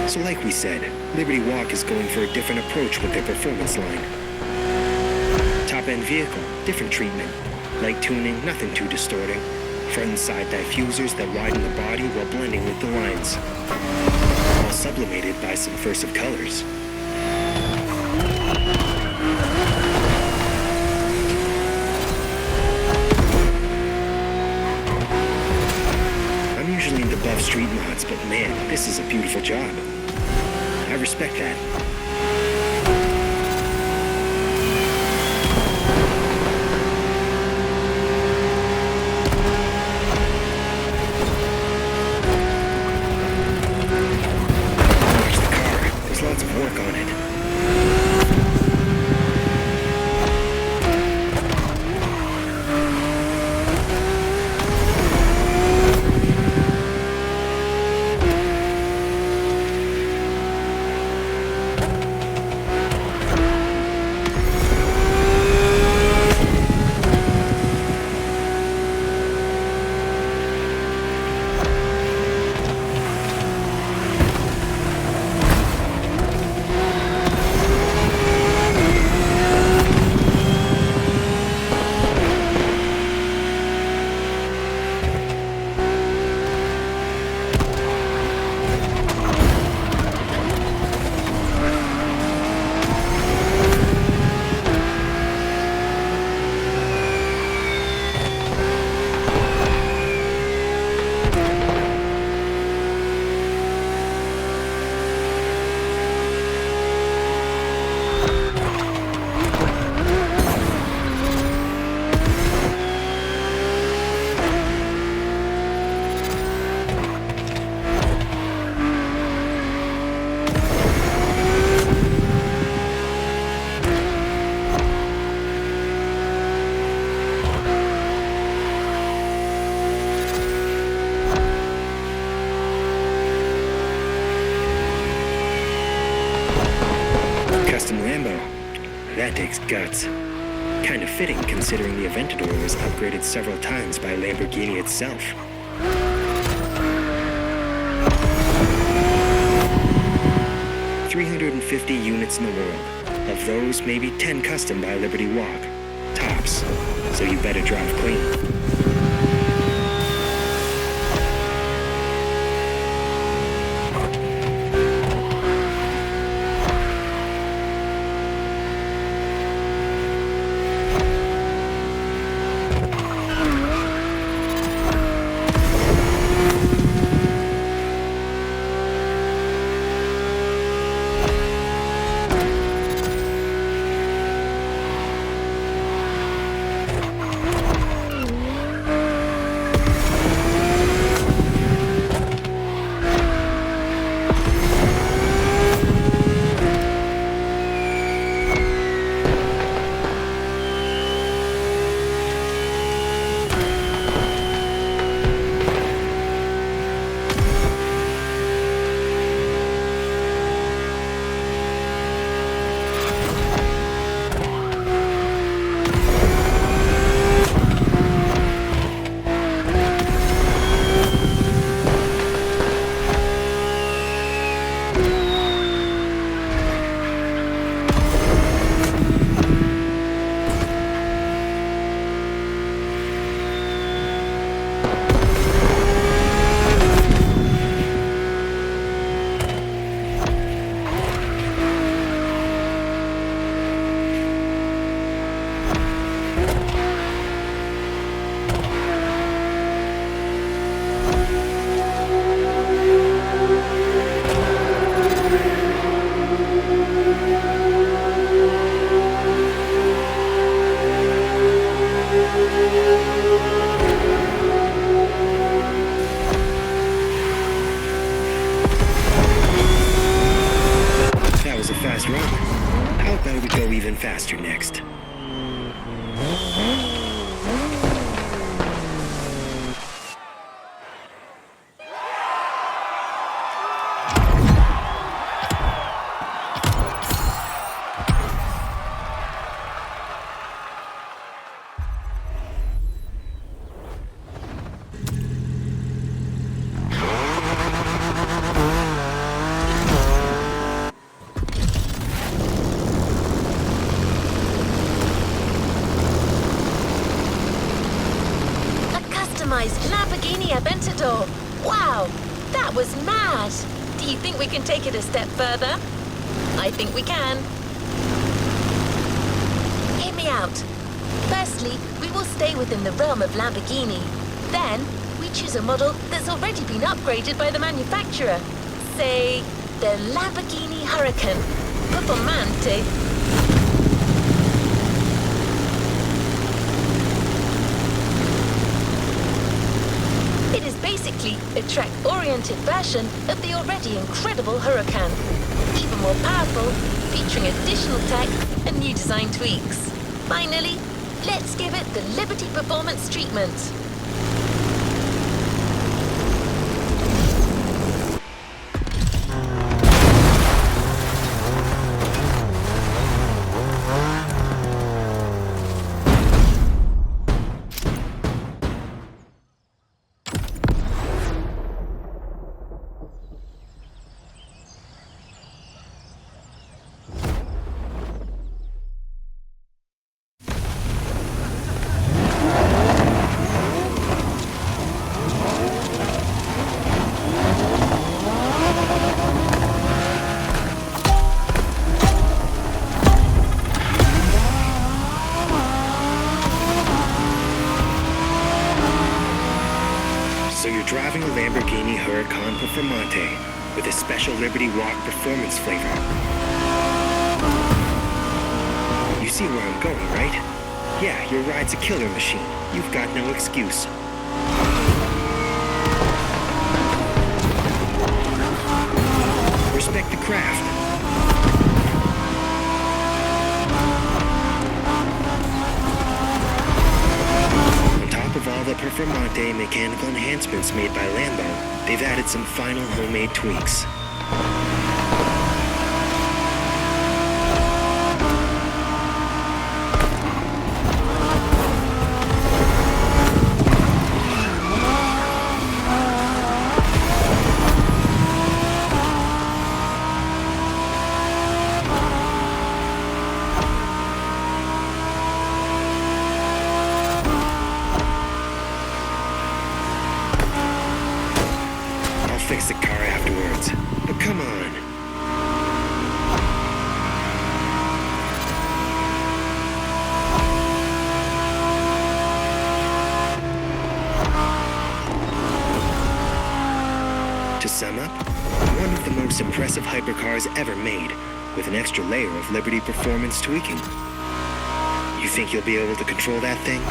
So like we said, Liberty Walk is going for a different approach with their performance line. Top-end vehicle, different treatment. Light tuning, nothing too distorting. Front and side diffusers that widen the body while blending with the lines. All sublimated by subversive colors. I'm usually into buff street mods, but man, this is a beautiful job. I respect that. There's the car. There's lots of work on it. That takes guts. Kind of fitting considering the Aventador was upgraded several times by Lamborghini itself. $350 units in the world. Of those, maybe 10 custom by Liberty Walk. Tops. So you better drive clean. Faster next. motor! Wow, that was mad! Do you think we can take it a step further? I think we can. Hear me out. Firstly, we will stay within the realm of Lamborghini. Then, we choose a model that's already been upgraded by the manufacturer. Say, the Lamborghini Huracan Performante. It is basically a track-oriented version of the already incredible Huracan. Even more powerful, featuring additional tech and new design tweaks. Finally, let's give it the Liberty Performance treatment. So you're driving a Lamborghini Huracan Performante with a special Liberty Walk performance flavor. You see where I'm going, right? Yeah, your ride's a killer machine. You've got no excuse. Respect the craft. Of all the Performante mechanical enhancements made by Lambo, they've added some final homemade tweaks. Fix the car afterwards. But come on. To sum up, one of the most impressive hypercars ever made, with an extra layer of Liberty performance tweaking. You think you'll be able to control that thing?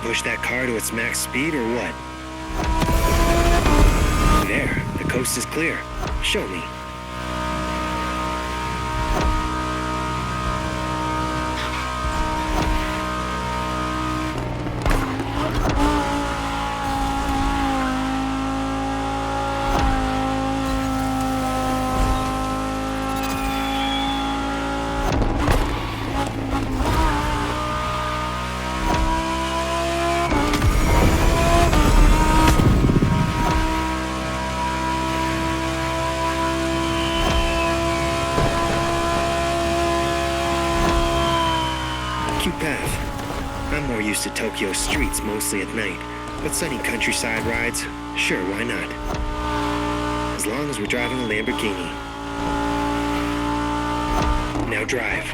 Push that car to its max speed or what? There, the coast is clear. Show me. Cute path. I'm more used to Tokyo streets mostly at night, But sunny countryside rides, sure, why not? As long as we're driving a Lamborghini. Now drive.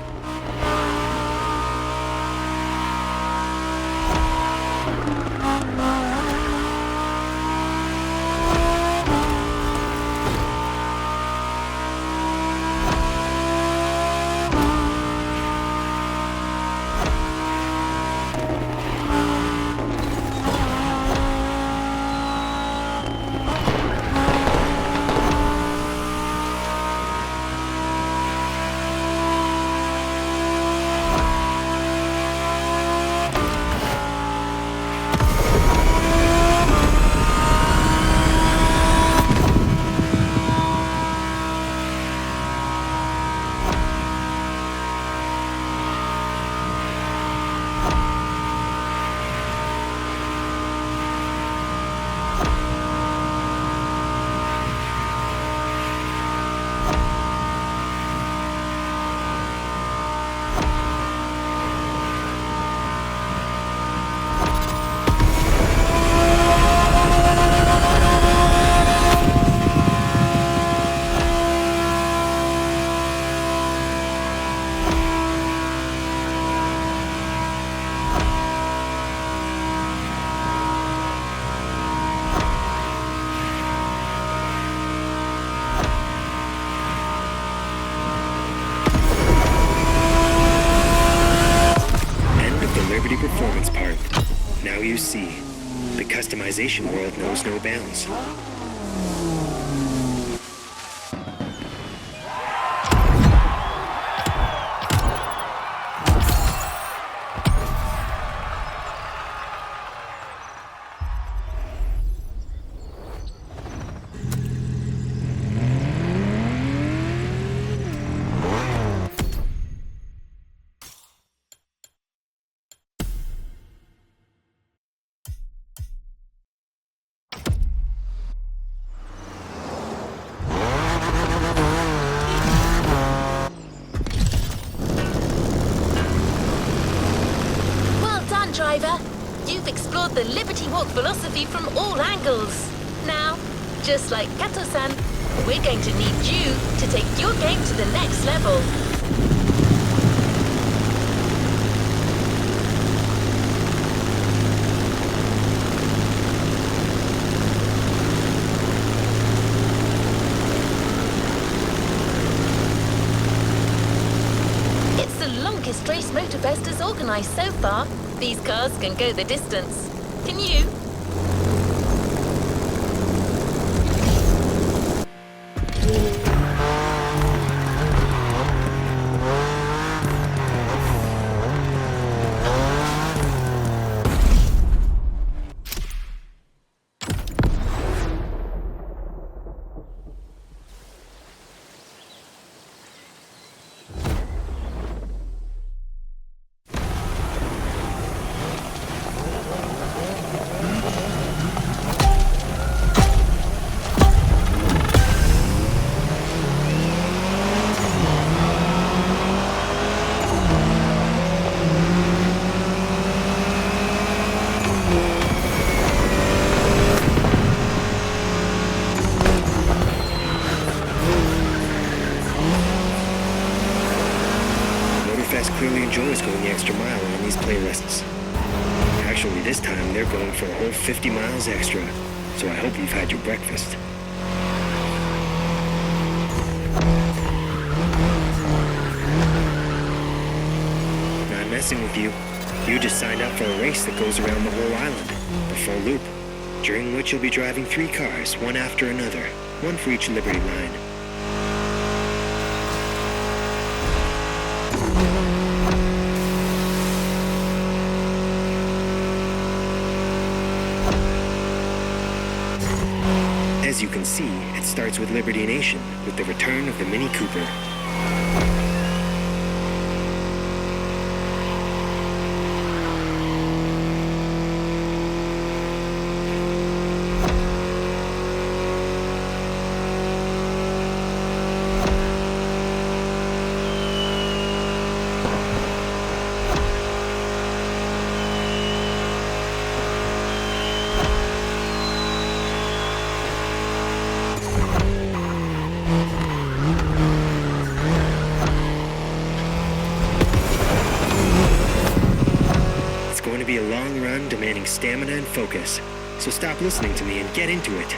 Performance part. Now you see, the customization world knows no bounds. Driver, you've explored the Liberty Walk philosophy from all angles. Now, just like Kato-san, we're going to need you to take your game to the next level. It's the longest race Motorfest has organised so far. These cars can go the distance. Can you? Clearly enjoys going the extra mile on these playlists. Actually, this time they're going for a whole 50 miles extra, so I hope you've had your breakfast. Not messing with you. You just signed up for a race that goes around the whole island, the full loop, during which you'll be driving 3 cars, one after another, one for each Liberty line. As you can see, it starts with Liberty Nation, with the return of the Mini Cooper. draining stamina and focus. So stop listening to me and get into it.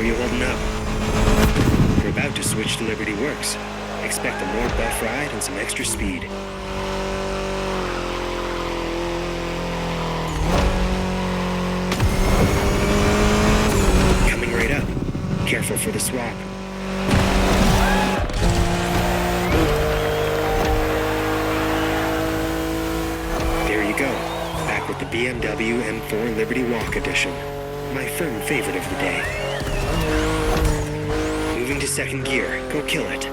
How are you holding up? We're about to switch to Liberty Works. Expect a more buff ride and some extra speed. Coming right up. Careful for the swap. There you go. Back with the BMW M4 Liberty Walk Edition. My firm favorite of the day. Moving to second gear. Go kill it.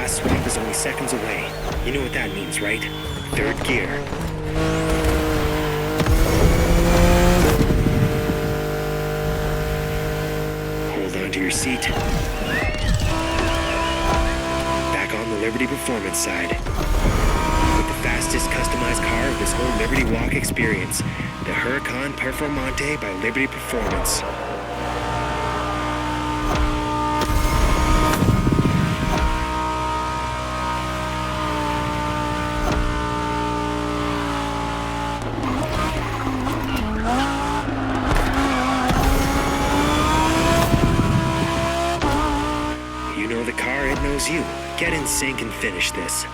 last swap is only seconds away. You know what that means, right? Third gear. Hold on to your seat. Back on the Liberty Performance side. With the fastest customized car of this whole Liberty Walk experience, the Huracan Performante by Liberty Performance. You know the car, it knows you. Get in sync and finish this.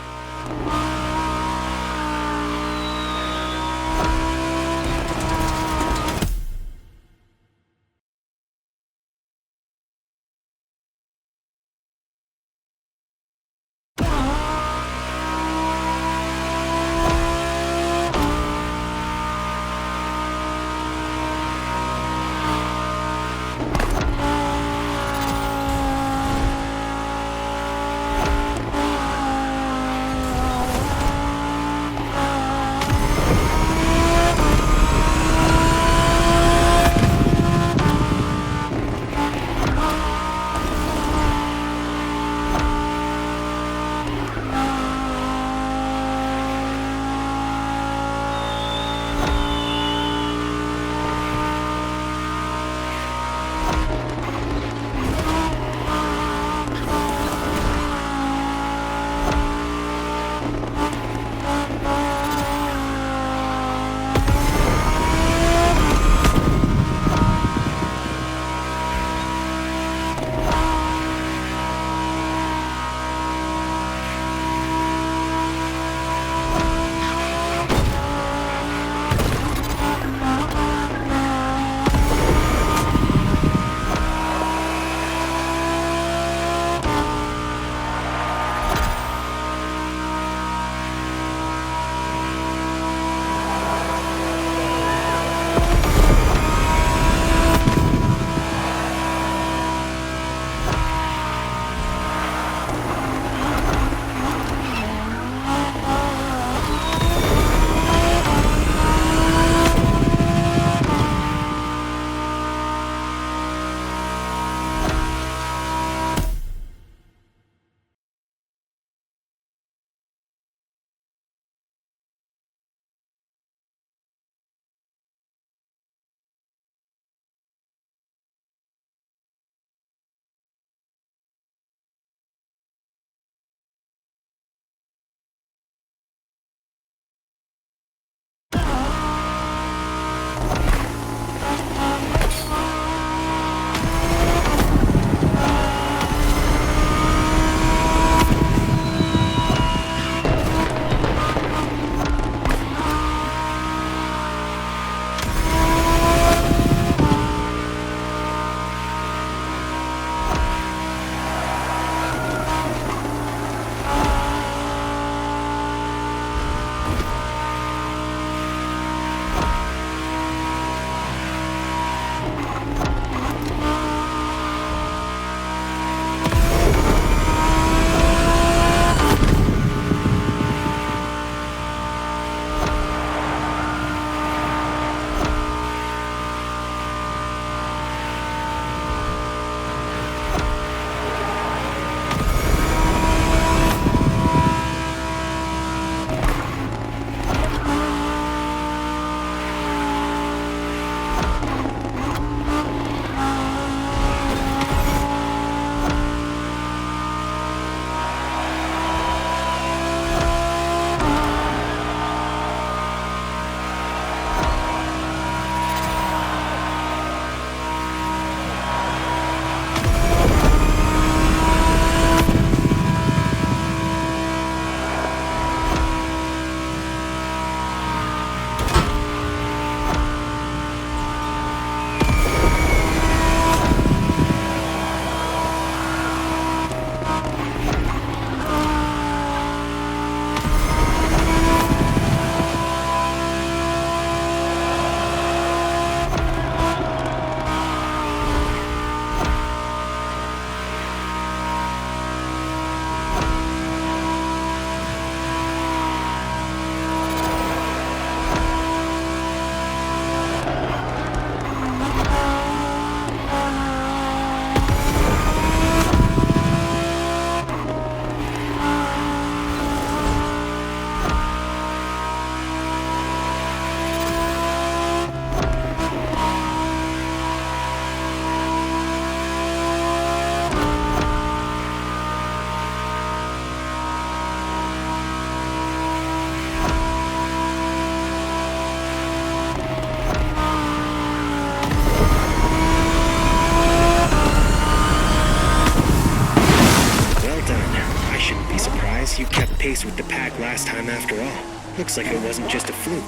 you kept pace with the pack last time after all. Looks like it wasn't just a fluke.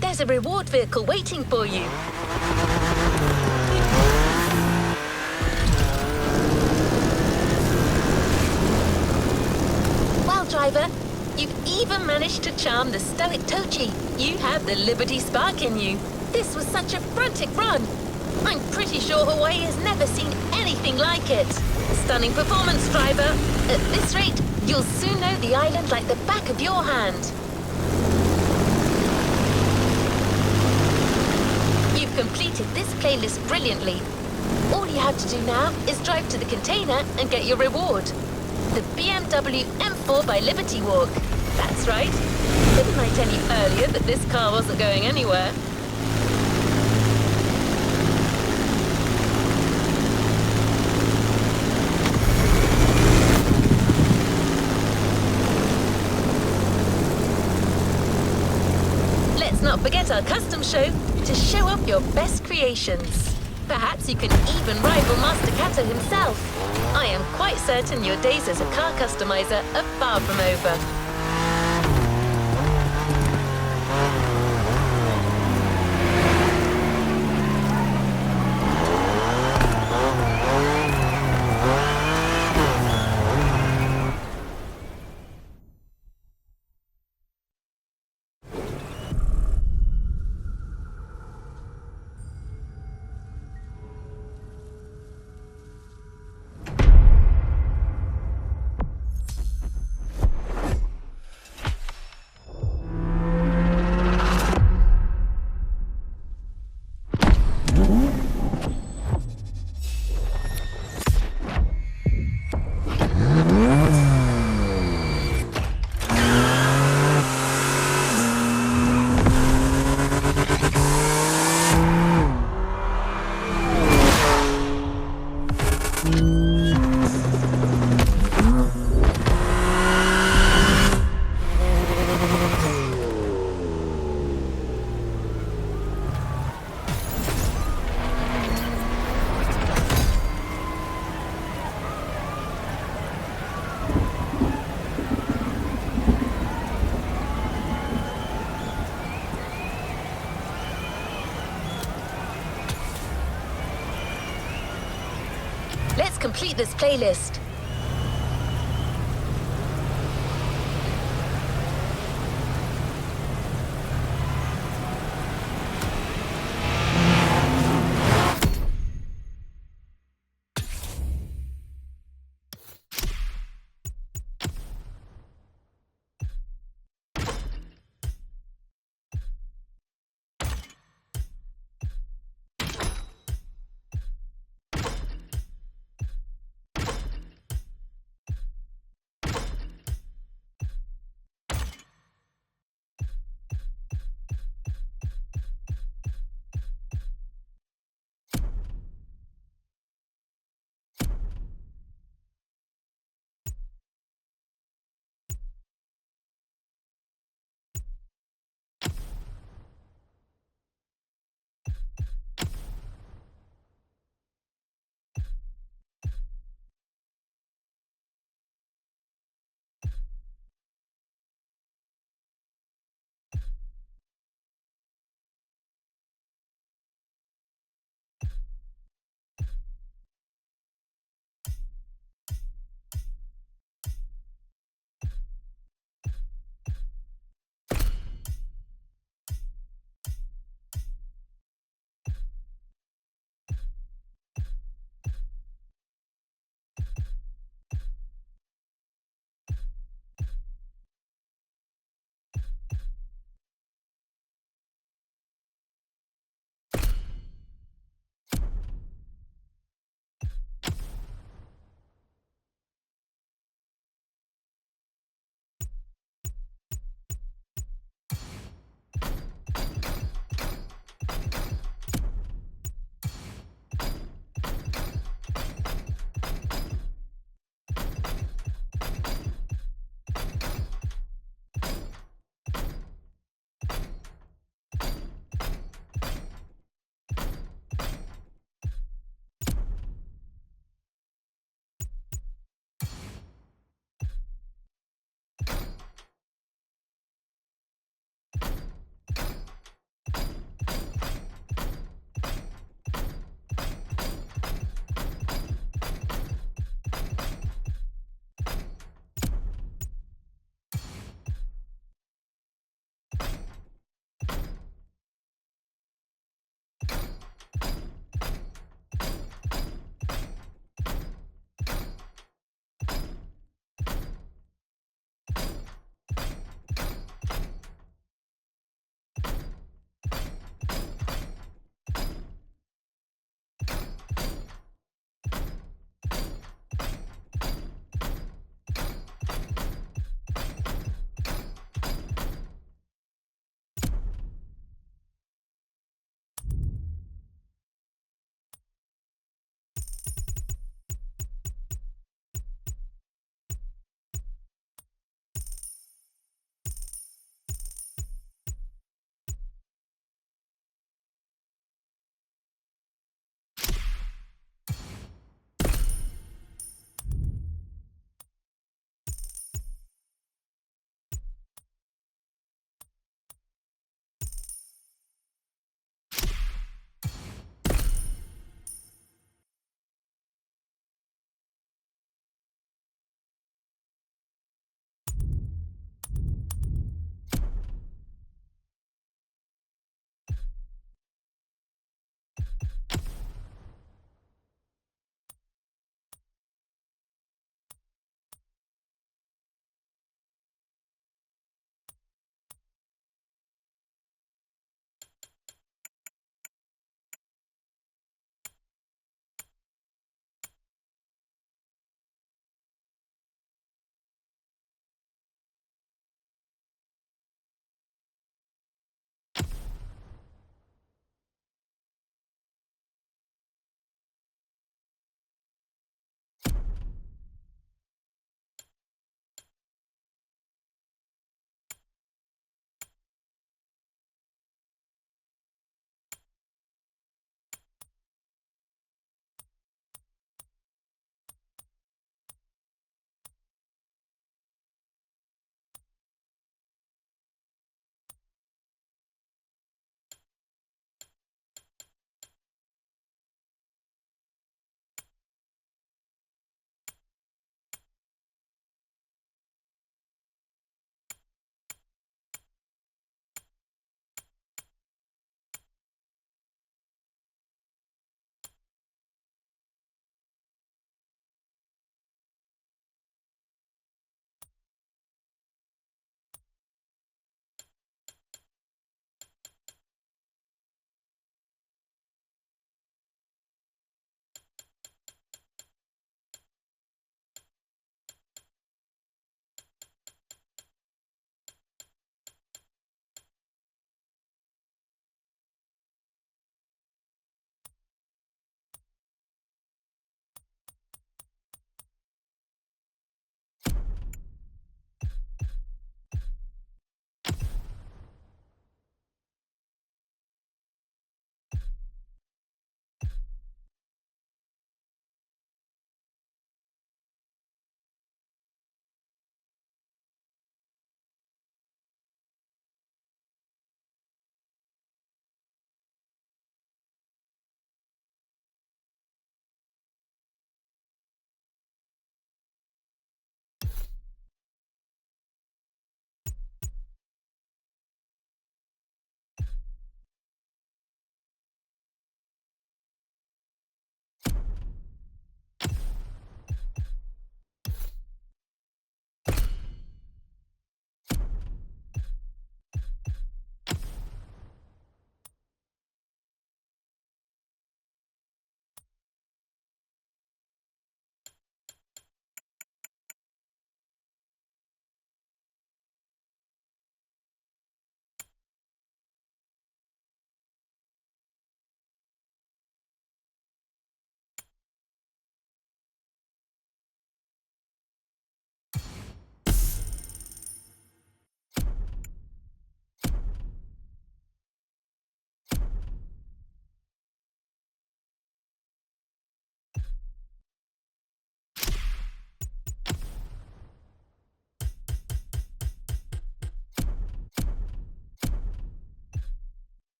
There's a reward vehicle waiting for you. Well, driver, you've even managed to charm the stoic Tochi. You have the Liberty Spark in you. This was such a frantic run. I'm pretty sure Hawaii has never seen anything like it. Stunning performance, driver. At this rate, you'll soon know the island like the back of your hand. You've completed this playlist brilliantly. All you have to do now is drive to the container and get your reward. The BMW M4 by Liberty Walk. That's right. Didn't I tell you earlier that this car wasn't going anywhere? Let's not forget our custom show to show off your best creations. Perhaps you can even rival Master Kato himself. I am quite certain your days as a car customizer are far from over. Let's complete this playlist.